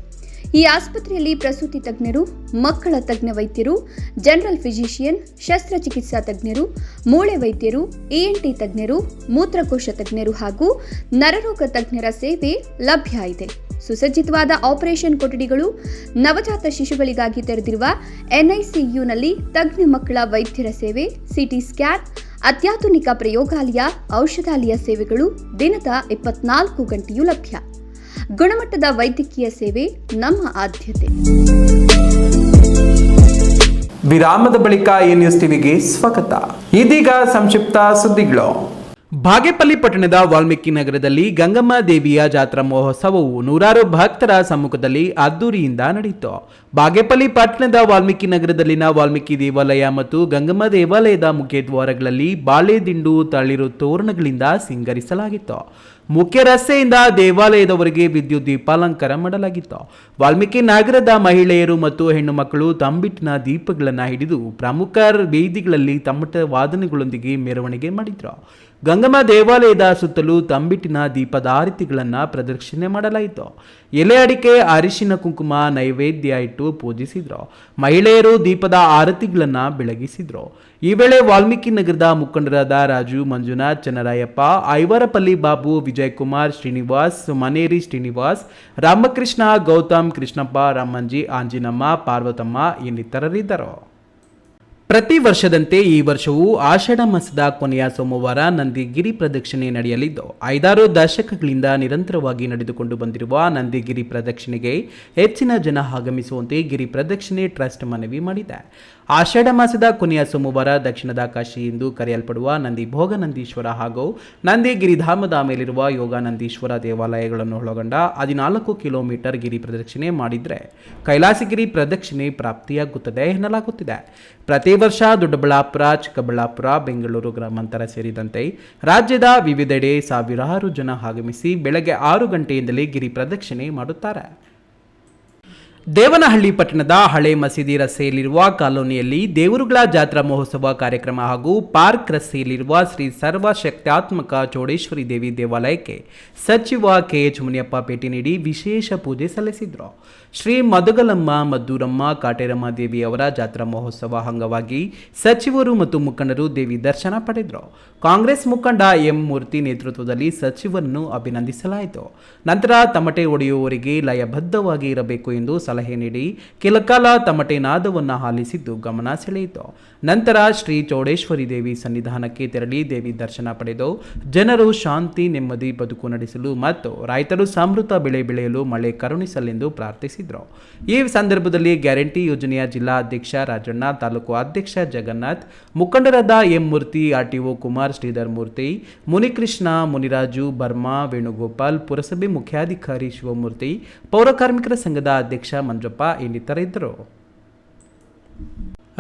ಈ ಆಸ್ಪತ್ರೆಯಲ್ಲಿ ಪ್ರಸೂತಿ ತಜ್ಞರು, ಮಕ್ಕಳ ತಜ್ಞ ವೈದ್ಯರು, ಜನರಲ್ ಫಿಸಿಷಿಯನ್, ಶಸ್ತ್ರಚಿಕಿತ್ಸಾ ತಜ್ಞರು, ಮೂಳೆ ವೈದ್ಯರು, ENT ತಜ್ಞರು, ಮೂತ್ರಕೋಶ ತಜ್ಞರು ಹಾಗೂ ನರರೋಗ ತಜ್ಞರ ಸೇವೆ ಲಭ್ಯ ಇದೆ. ಸುಸಜ್ಜಿತವಾದ ಆಪರೇಷನ್ ಕೊಠಡಿಗಳು, ನವಜಾತ ಶಿಶುಗಳಿಗಾಗಿ ತೆರೆದಿರುವ NICUನಲ್ಲಿ ತಜ್ಞ ಮಕ್ಕಳ ವೈದ್ಯರ ಸೇವೆ, CT ಸ್ಕ್ಯಾನ್, ಅತ್ಯಾಧುನಿಕ ಪ್ರಯೋಗಾಲಯ, ಔಷಧಾಲಯ ಸೇವೆಗಳು ದಿನದ 24 ಗಂಟೆಯೂ ಲಭ್ಯ. ಗುಣಮಟ್ಟದ ವೈದ್ಯಕೀಯ ಸೇವೆ ನಮ್ಮ ಆದ್ಯತೆ. ವಿರಾಮದ ಬಳಿಕ ಈ ನ್ಯೂಸ್ ಟಿವಿಗೆ ಸ್ವಾಗತ. ಇದೀಗ ಸಂಕ್ಷಿಪ್ತ ಸುದ್ದಿಗಳು. ಬಾಗೇಪಲ್ಲಿ ಪಟ್ಟಣದ ವಾಲ್ಮೀಕಿ ನಗರದಲ್ಲಿ ಗಂಗಮ್ಮ ದೇವಿಯ ಜಾತ್ರಾ ಮಹೋತ್ಸವವು ನೂರಾರು ಭಕ್ತರ ಸಮ್ಮುಖದಲ್ಲಿ ಅದ್ದೂರಿಯಿಂದ ನಡೆಯಿತು. ಬಾಗೇಪಲ್ಲಿ ಪಟ್ಟಣದ ವಾಲ್ಮೀಕಿ ನಗರದಲ್ಲಿನ ವಾಲ್ಮೀಕಿ ದೇವಾಲಯ ಮತ್ತು ಗಂಗಮ್ಮ ದೇವಾಲಯದ ಮುಖ್ಯ ದ್ವಾರಗಳಲ್ಲಿ ಬಾಳೆ ದಿಂಡು ತಳಿರು ತೋರಣಗಳಿಂದ ಸಿಂಗರಿಸಲಾಗಿತ್ತು. ಮುಖ್ಯ ರಸ್ತೆಯಿಂದ ದೇವಾಲಯದವರೆಗೆ ವಿದ್ಯುತ್ ದೀಪಾಲಂಕಾರ ಮಾಡಲಾಗಿತ್ತು. ವಾಲ್ಮೀಕಿ ನಗರದ ಮಹಿಳೆಯರು ಮತ್ತು ಹೆಣ್ಣು ಮಕ್ಕಳು ತಂಬಿಟ್ಟಿನ ದೀಪಗಳನ್ನು ಹಿಡಿದು ಪ್ರಮುಖ ಬೀದಿಗಳಲ್ಲಿ ತಮ್ಮಟ ವಾದನೆಗಳೊಂದಿಗೆ ಮೆರವಣಿಗೆ ಮಾಡಿದ್ರು. ಗಂಗಮ್ಮ ದೇವಾಲಯದ ಸುತ್ತಲೂ ತಂಬಿಟ್ಟಿನ ದೀಪದಾರತಿಗಳನ್ನು ಪ್ರದರ್ಶನ ಮಾಡಲಾಯಿತು. ಎಲೆ ಅಡಿಕೆ, ಅರಿಶಿನ ಕುಂಕುಮ ನೈವೇದ್ಯ ಇಟ್ಟು ಪೂಜಿಸಿದ್ರು. ಮಹಿಳೆಯರು ದೀಪದ ಆರತಿಗಳನ್ನು ಬೆಳಗಿಸಿದ್ರು. ಈ ವೇಳೆ ವಾಲ್ಮೀಕಿ ನಗರದ ಮುಖಂಡರಾದ ರಾಜು, ಮಂಜುನಾಥ್, ಚನ್ನರಾಯಪ್ಪ, ಐವರಪಲ್ಲಿ ಬಾಬು, ವಿಜಯಕುಮಾರ್, ಶ್ರೀನಿವಾಸ್, ಮನೇರಿ ಶ್ರೀನಿವಾಸ್, ರಾಮಕೃಷ್ಣ, ಗೌತಮ್, ಕೃಷ್ಣಪ್ಪ, ರಾಮಂಜಿ, ಆಂಜಿನಮ್ಮ, ಪಾರ್ವತಮ್ಮ ಇನ್ನಿತರರಿದ್ದರು. ಪ್ರತಿ ವರ್ಷದಂತೆ ಈ ವರ್ಷವೂ ಆಷಾಢ ಮಾಸದ ಕೊನೆಯ ಸೋಮವಾರ ನಂದಿಗಿರಿ ಪ್ರದಕ್ಷಿಣೆ ನಡೆಯಲಿದ್ದು, 5-6 ದಶಕಗಳಿಂದ ನಿರಂತರವಾಗಿ ನಡೆದುಕೊಂಡು ಬಂದಿರುವ ನಂದಿಗಿರಿ ಪ್ರದಕ್ಷಿಣೆಗೆ ಹೆಚ್ಚಿನ ಜನ ಆಗಮಿಸುವಂತೆ ಗಿರಿ ಪ್ರದಕ್ಷಿಣೆ ಟ್ರಸ್ಟ್ ಮನವಿ ಮಾಡಿದೆ. ಆಷಾಢ ಮಾಸದ ಕೊನೆಯ ಸೋಮವಾರ ದಕ್ಷಿಣದ ಕಾಶಿ ಎಂದು ಕರೆಯಲ್ಪಡುವ ನಂದಿ ಭೋಗನಂದೀಶ್ವರ ಹಾಗೂ ನಂದಿ ಗಿರಿಧಾಮದ ಮೇಲಿರುವ ಯೋಗಾನಂದೀಶ್ವರ ದೇವಾಲಯಗಳನ್ನು ಒಳಗೊಂಡ 14 ಕಿಲೋಮೀಟರ್ ಗಿರಿ ಪ್ರದಕ್ಷಿಣೆ ಮಾಡಿದರೆ ಕೈಲಾಸಗಿರಿ ಪ್ರದಕ್ಷಿಣೆ ಪ್ರಾಪ್ತಿಯಾಗುತ್ತದೆ ಎನ್ನಲಾಗುತ್ತಿದೆ. ಪ್ರತಿ ವರ್ಷ ದೊಡ್ಡಬಳ್ಳಾಪುರ, ಚಿಕ್ಕಬಳ್ಳಾಪುರ, ಬೆಂಗಳೂರು ಗ್ರಾಮಾಂತರ ಸೇರಿದಂತೆ ರಾಜ್ಯದ ವಿವಿಧೆಡೆ ಸಾವಿರಾರು ಜನ ಆಗಮಿಸಿ ಬೆಳಗ್ಗೆ 6 ಗಂಟೆಯಿಂದಲೇ ಗಿರಿ ಪ್ರದಕ್ಷಿಣೆ ಮಾಡುತ್ತಾರೆ. ದೇವನಹಳ್ಳಿ ಪಟ್ಟಣದ ಹಳೆ ಮಸೀದಿ ರಸ್ತೆಯಲ್ಲಿರುವ ಕಾಲೋನಿಯಲ್ಲಿ ದೇವರುಗಳ ಜಾತ್ರಾ ಮಹೋತ್ಸವ ಕಾರ್ಯಕ್ರಮ ಹಾಗೂ ಪಾರ್ಕ್ ರಸ್ತೆಯಲ್ಲಿರುವ ಶ್ರೀ ಸರ್ವಶಕ್ತ್ಯಾತ್ಮಕ ಚೌಡೇಶ್ವರಿ ದೇವಿ ದೇವಾಲಯಕ್ಕೆ ಸಚಿವ ಕೆಎಚ್ ಮುನಿಯಪ್ಪ ಭೇಟಿ ನೀಡಿ ವಿಶೇಷ ಪೂಜೆ ಸಲ್ಲಿಸಿದರು. ಶ್ರೀ ಮದಗಲಮ್ಮ, ಮದ್ದೂರಮ್ಮ, ಕಾಟೇರಮ್ಮ ದೇವಿ ಅವರ ಜಾತ್ರಾ ಮಹೋತ್ಸವ ಅಂಗವಾಗಿ ಸಚಿವರು ಮತ್ತು ಮುಖಂಡರು ದೇವಿ ದರ್ಶನ ಪಡೆದರು. ಕಾಂಗ್ರೆಸ್ ಮುಖಂಡ ಎಂ ಮೂರ್ತಿ ನೇತೃತ್ವದಲ್ಲಿ ಸಚಿವರನ್ನು ಅಭಿನಂದಿಸಲಾಯಿತು. ನಂತರ ತಮಟೆ ಒಡೆಯುವವರಿಗೆ ಲಯಬದ್ಧವಾಗಿ ಇರಬೇಕು ಎಂದು ಸಲಹೆ ನೀಡಿ ಕೆಲಕಾಲ ತಮಟೆ ನಾದವನ್ನು ಆಲಿಸಿದ್ದು ಗಮನ ಸೆಳೆಯಿತು. ನಂತರ ಶ್ರೀ ಚೌಡೇಶ್ವರಿ ದೇವಿ ಸನ್ನಿಧಾನಕ್ಕೆ ತೆರಳಿ ದೇವಿ ದರ್ಶನ ಪಡೆದು ಜನರು ಶಾಂತಿ, ನೆಮ್ಮದಿ ಬದುಕು ನಡೆಸಲು ಮತ್ತು ರೈತರು ಸಮೃದ್ಧ ಬೆಳೆ ಬೆಳೆಯಲು ಮಳೆ ಕರುಣಿಸಲೆಂದು ಪ್ರಾರ್ಥಿಸಿದರು. ಈ ಸಂದರ್ಭದಲ್ಲಿ ಗ್ಯಾರಂಟಿ ಯೋಜನೆಯ ಜಿಲ್ಲಾ ಅಧ್ಯಕ್ಷ ರಾಜಣ್ಣ, ತಾಲೂಕು ಅಧ್ಯಕ್ಷ ಜಗನ್ನಾಥ್, ಮುಖಂಡರಾದ ಎಂ ಮೂರ್ತಿ, ಆರ್ಟಿಒ ಕುಮಾರ್, ಶ್ರೀಧರ್ ಮೂರ್ತಿ, ಮುನಿಕೃಷ್ಣ, ಮುನಿರಾಜು, ಬರ್ಮಾ, ವೇಣುಗೋಪಾಲ್, ಪುರಸಭೆ ಮುಖ್ಯಾಧಿಕಾರಿ ಶಿವಮೂರ್ತಿ, ಪೌರಕಾರ್ಮಿಕರ ಸಂಘದ ಅಧ್ಯಕ್ಷ ಮಂಜಪ್ಪ ಇನ್ನಿತರರಿದ್ದರು.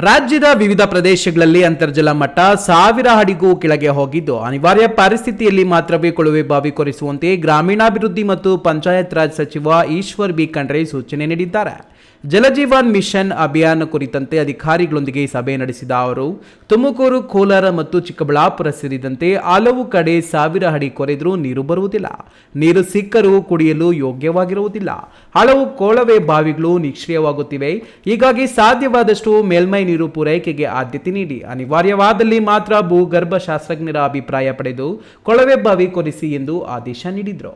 ರಾಜ್ಯದ ವಿವಿಧ ಪ್ರದೇಶಗಳಲ್ಲಿ ಅಂತರ್ಜಲ ಮಟ್ಟ 1000 ಅಡಿಗೂ ಕೆಳಗೆ ಹೋಗಿದ್ದು, ಅನಿವಾರ್ಯ ಪರಿಸ್ಥಿತಿಯಲ್ಲಿ ಮಾತ್ರವೇ ಕೊಳವೆ ಬಾವಿ ಕೊರೆಸುವಂತೆ ಗ್ರಾಮೀಣಾಭಿವೃದ್ಧಿ ಮತ್ತು ಪಂಚಾಯತ್ ರಾಜ್ ಸಚಿವ ಈಶ್ವರ್ ಬಿ ಖಂಡ್ರೆ ಸೂಚನೆ ನೀಡಿದ್ದಾರೆ. ಜಲಜೀವನ್ ಮಿಷನ್ ಅಭಿಯಾನ ಕುರಿತಂತೆ ಅಧಿಕಾರಿಗಳೊಂದಿಗೆ ಸಭೆ ನಡೆಸಿದ ಅವರು, ತುಮಕೂರು, ಕೋಲಾರ ಮತ್ತು ಚಿಕ್ಕಬಳ್ಳಾಪುರ ಸೇರಿದಂತೆ ಹಲವು ಕಡೆ 1000 ಅಡಿ ಕೊರೆದರೂ ನೀರು ಬರುವುದಿಲ್ಲ. ನೀರು ಸಿಕ್ಕರೂ ಕುಡಿಯಲು ಯೋಗ್ಯವಾಗಿರುವುದಿಲ್ಲ. ಹಲವು ಕೊಳವೆ ಬಾವಿಗಳು ನಿಷ್ಕ್ರಿಯವಾಗುತ್ತಿವೆ. ಹೀಗಾಗಿ ಸಾಧ್ಯವಾದಷ್ಟು ಮೇಲ್ಮೈ ನೀರು ಪೂರೈಕೆಗೆ ಆದ್ಯತೆ ನೀಡಿ ಅನಿವಾರ್ಯವಾದಲ್ಲಿ ಮಾತ್ರ ಭೂಗರ್ಭ ಶಾಸ್ತ್ರಜ್ಞರ ಅಭಿಪ್ರಾಯ ಪಡೆದು ಕೊಳವೆ ಬಾವಿ ಕೊರೆಸಿ ಎಂದು ಆದೇಶ ನೀಡಿದರು.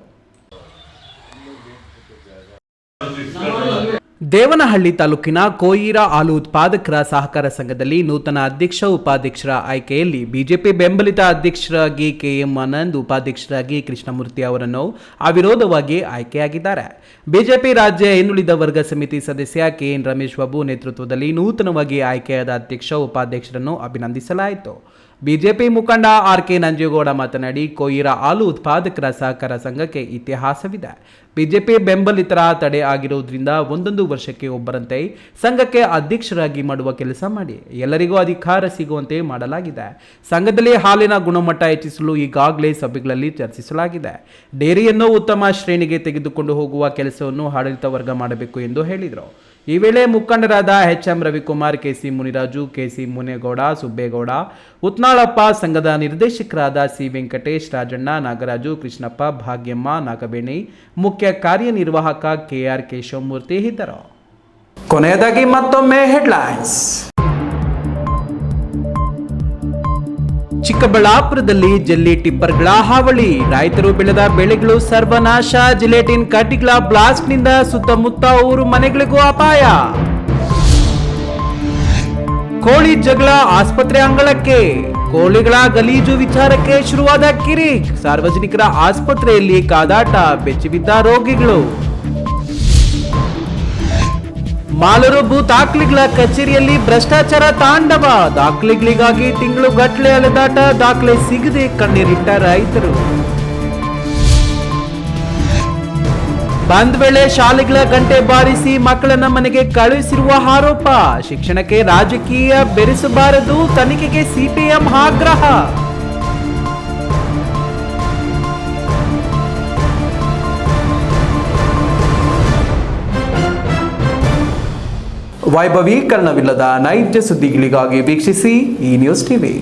ದೇವನಹಳ್ಳಿ ತಾಲೂಕಿನ ಕೋಯಿರ ಹಾಲು ಉತ್ಪಾದಕರ ಸಹಕಾರ ಸಂಘದಲ್ಲಿ ನೂತನ ಅಧ್ಯಕ್ಷ, ಉಪಾಧ್ಯಕ್ಷರ ಆಯ್ಕೆಯಲ್ಲಿ ಬಿಜೆಪಿ ಬೆಂಬಲಿತ ಅಧ್ಯಕ್ಷರಾಗಿ ಕೆಎಂ ಆನಂದ್, ಉಪಾಧ್ಯಕ್ಷರಾಗಿ ಕೃಷ್ಣಮೂರ್ತಿ ಅವರನ್ನು ಅವಿರೋಧವಾಗಿ ಆಯ್ಕೆಯಾಗಿದ್ದಾರೆ. ಬಿಜೆಪಿ ರಾಜ್ಯ ಹಿಂದುಳಿದ ವರ್ಗ ಸಮಿತಿ ಸದಸ್ಯ ಕೆಎನ್ ರಮೇಶ್ ಬಾಬು ನೇತೃತ್ವದಲ್ಲಿ ನೂತನವಾಗಿ ಆಯ್ಕೆಯಾದ ಅಧ್ಯಕ್ಷ, ಉಪಾಧ್ಯಕ್ಷರನ್ನು ಅಭಿನಂದಿಸಲಾಯಿತು. ಬಿಜೆಪಿ ಮುಖಂಡ ಆರ್.ಕೆ. ನಂಜೇಗೌಡ ಮಾತನಾಡಿ, ಕೋಯಿರ ಹಾಲು ಉತ್ಪಾದಕರ ಸಹಕಾರ ಸಂಘಕ್ಕೆ ಇತಿಹಾಸವಿದೆ. ಬಿಜೆಪಿ ಬೆಂಬಲಿತರ ತಡೆ ಆಗಿರುವುದರಿಂದ 1 ವರ್ಷಕ್ಕೆ ಒಬ್ಬರಂತೆ ಸಂಘಕ್ಕೆ ಅಧ್ಯಕ್ಷರಾಗಿ ಮಾಡುವ ಕೆಲಸ ಮಾಡಿ ಎಲ್ಲರಿಗೂ ಅಧಿಕಾರ ಸಿಗುವಂತೆ ಮಾಡಲಾಗಿದೆ. ಸಂಘದಲ್ಲಿ ಹಾಲಿನ ಗುಣಮಟ್ಟ ಹೆಚ್ಚಿಸಲು ಈಗಾಗಲೇ ಸಭೆಗಳಲ್ಲಿ ಚರ್ಚಿಸಲಾಗಿದೆ. ಡೇರಿಯನ್ನು ಉತ್ತಮ ಶ್ರೇಣಿಗೆ ತೆಗೆದುಕೊಂಡು ಹೋಗುವ ಕೆಲಸವನ್ನು ಆಡಳಿತ ವರ್ಗ ಮಾಡಬೇಕು ಎಂದು ಹೇಳಿದರು. ಈ ವೇಳೆ ಮುಖಂಡರಾದ HM. Ravikumar, KC Muniraju, KC Munegowda, Subbegowda, ಉತ್ನಾಳಪ್ಪ, ಸಂಘದ ನಿರ್ದೇಶಕರಾದ ಸಿ ವೆಂಕಟೇಶ್, ರಾಜಣ್ಣ, ನಾಗರಾಜು, ಕೃಷ್ಣಪ್ಪ, ಭಾಗ್ಯಮ್ಮ, ನಾಗಬೇಣಿ, ಮುಖ್ಯ ಕಾರ್ಯನಿರ್ವಾಹಕ ಕೆಆರ್ ಕೇಶವಮೂರ್ತಿ ಇದ್ದರು. ಕೊನೆಯದಾಗಿ ಮತ್ತೊಮ್ಮೆ ಹೆಡ್ಲೈನ್ಸ್. ಚಿಕ್ಕಬಳ್ಳಾಪುರದಲ್ಲಿ ಜಲ್ಲಿ ಟಿಪ್ಪರ್ಗಳ ಹಾವಳಿ, ರೈತರು ಬೆಳೆದ ಬೆಳೆಗಳು ಸರ್ವನಾಶ, ಜಿಲೆಟಿನ್ ಕಡ್ಡಿಗಳ ಬ್ಲಾಸ್ಟ್ನಿಂದ ಸುತ್ತಮುತ್ತ ಊರು ಮನೆಗಳಿಗೂ ಅಪಾಯ. ಕೋಳಿ ಜಗಳ ಆಸ್ಪತ್ರೆ ಅಂಗಳಕ್ಕೆ, ಕೋಳಿಗಳ ಗಲೀಜು ವಿಚಾರಕ್ಕೆ ಶುರುವಾದ ಕಿರಿಕ್, ಸಾರ್ವಜನಿಕರ ಆಸ್ಪತ್ರೆಯಲ್ಲಿ ಕಾದಾಟ, ಬೆಚ್ಚಿಬಿದ್ದ ರೋಗಿಗಳು. ಮಾಲೂರು ಭೂ ದಾಖಲೆಗಳ ಕಚೇರಿಯಲ್ಲಿ ಭ್ರಷ್ಟಾಚಾರ ತಾಂಡವ. ದಾಖಲೆಗಳಿಗಾಗಿ ತಿಂಗಳು ಗಟ್ಟಲೆ ಅಲೆದಾಟ, ದಾಖಲೆ ಸಿಗದೆ ಕಣ್ಣೀರಿಟ್ಟ ರೈತರು. ಬಂದ್ ವೇಳೆ ಶಾಲೆಗಳ ಗಂಟೆ ಬಾರಿಸಿ ಮಕ್ಕಳನ್ನ ಮನೆಗೆ ಕಳುಹಿಸಿರುವ ಆರೋಪ. ಶಿಕ್ಷಣಕ್ಕೆ ರಾಜಕೀಯ ಬೆರೆಸಬಾರದು, ತನಿಖೆಗೆ ಸಿಪಿಎಂ ಆಗ್ರಹ. ವೈಭವೀಕರಣವಿಲ್ಲದ ನೈಜ ಸುದ್ದಿಗಳಿಗಾಗಿ ವೀಕ್ಷಿಸಿ ಈ ನ್ಯೂಸ್ ಟಿವಿ.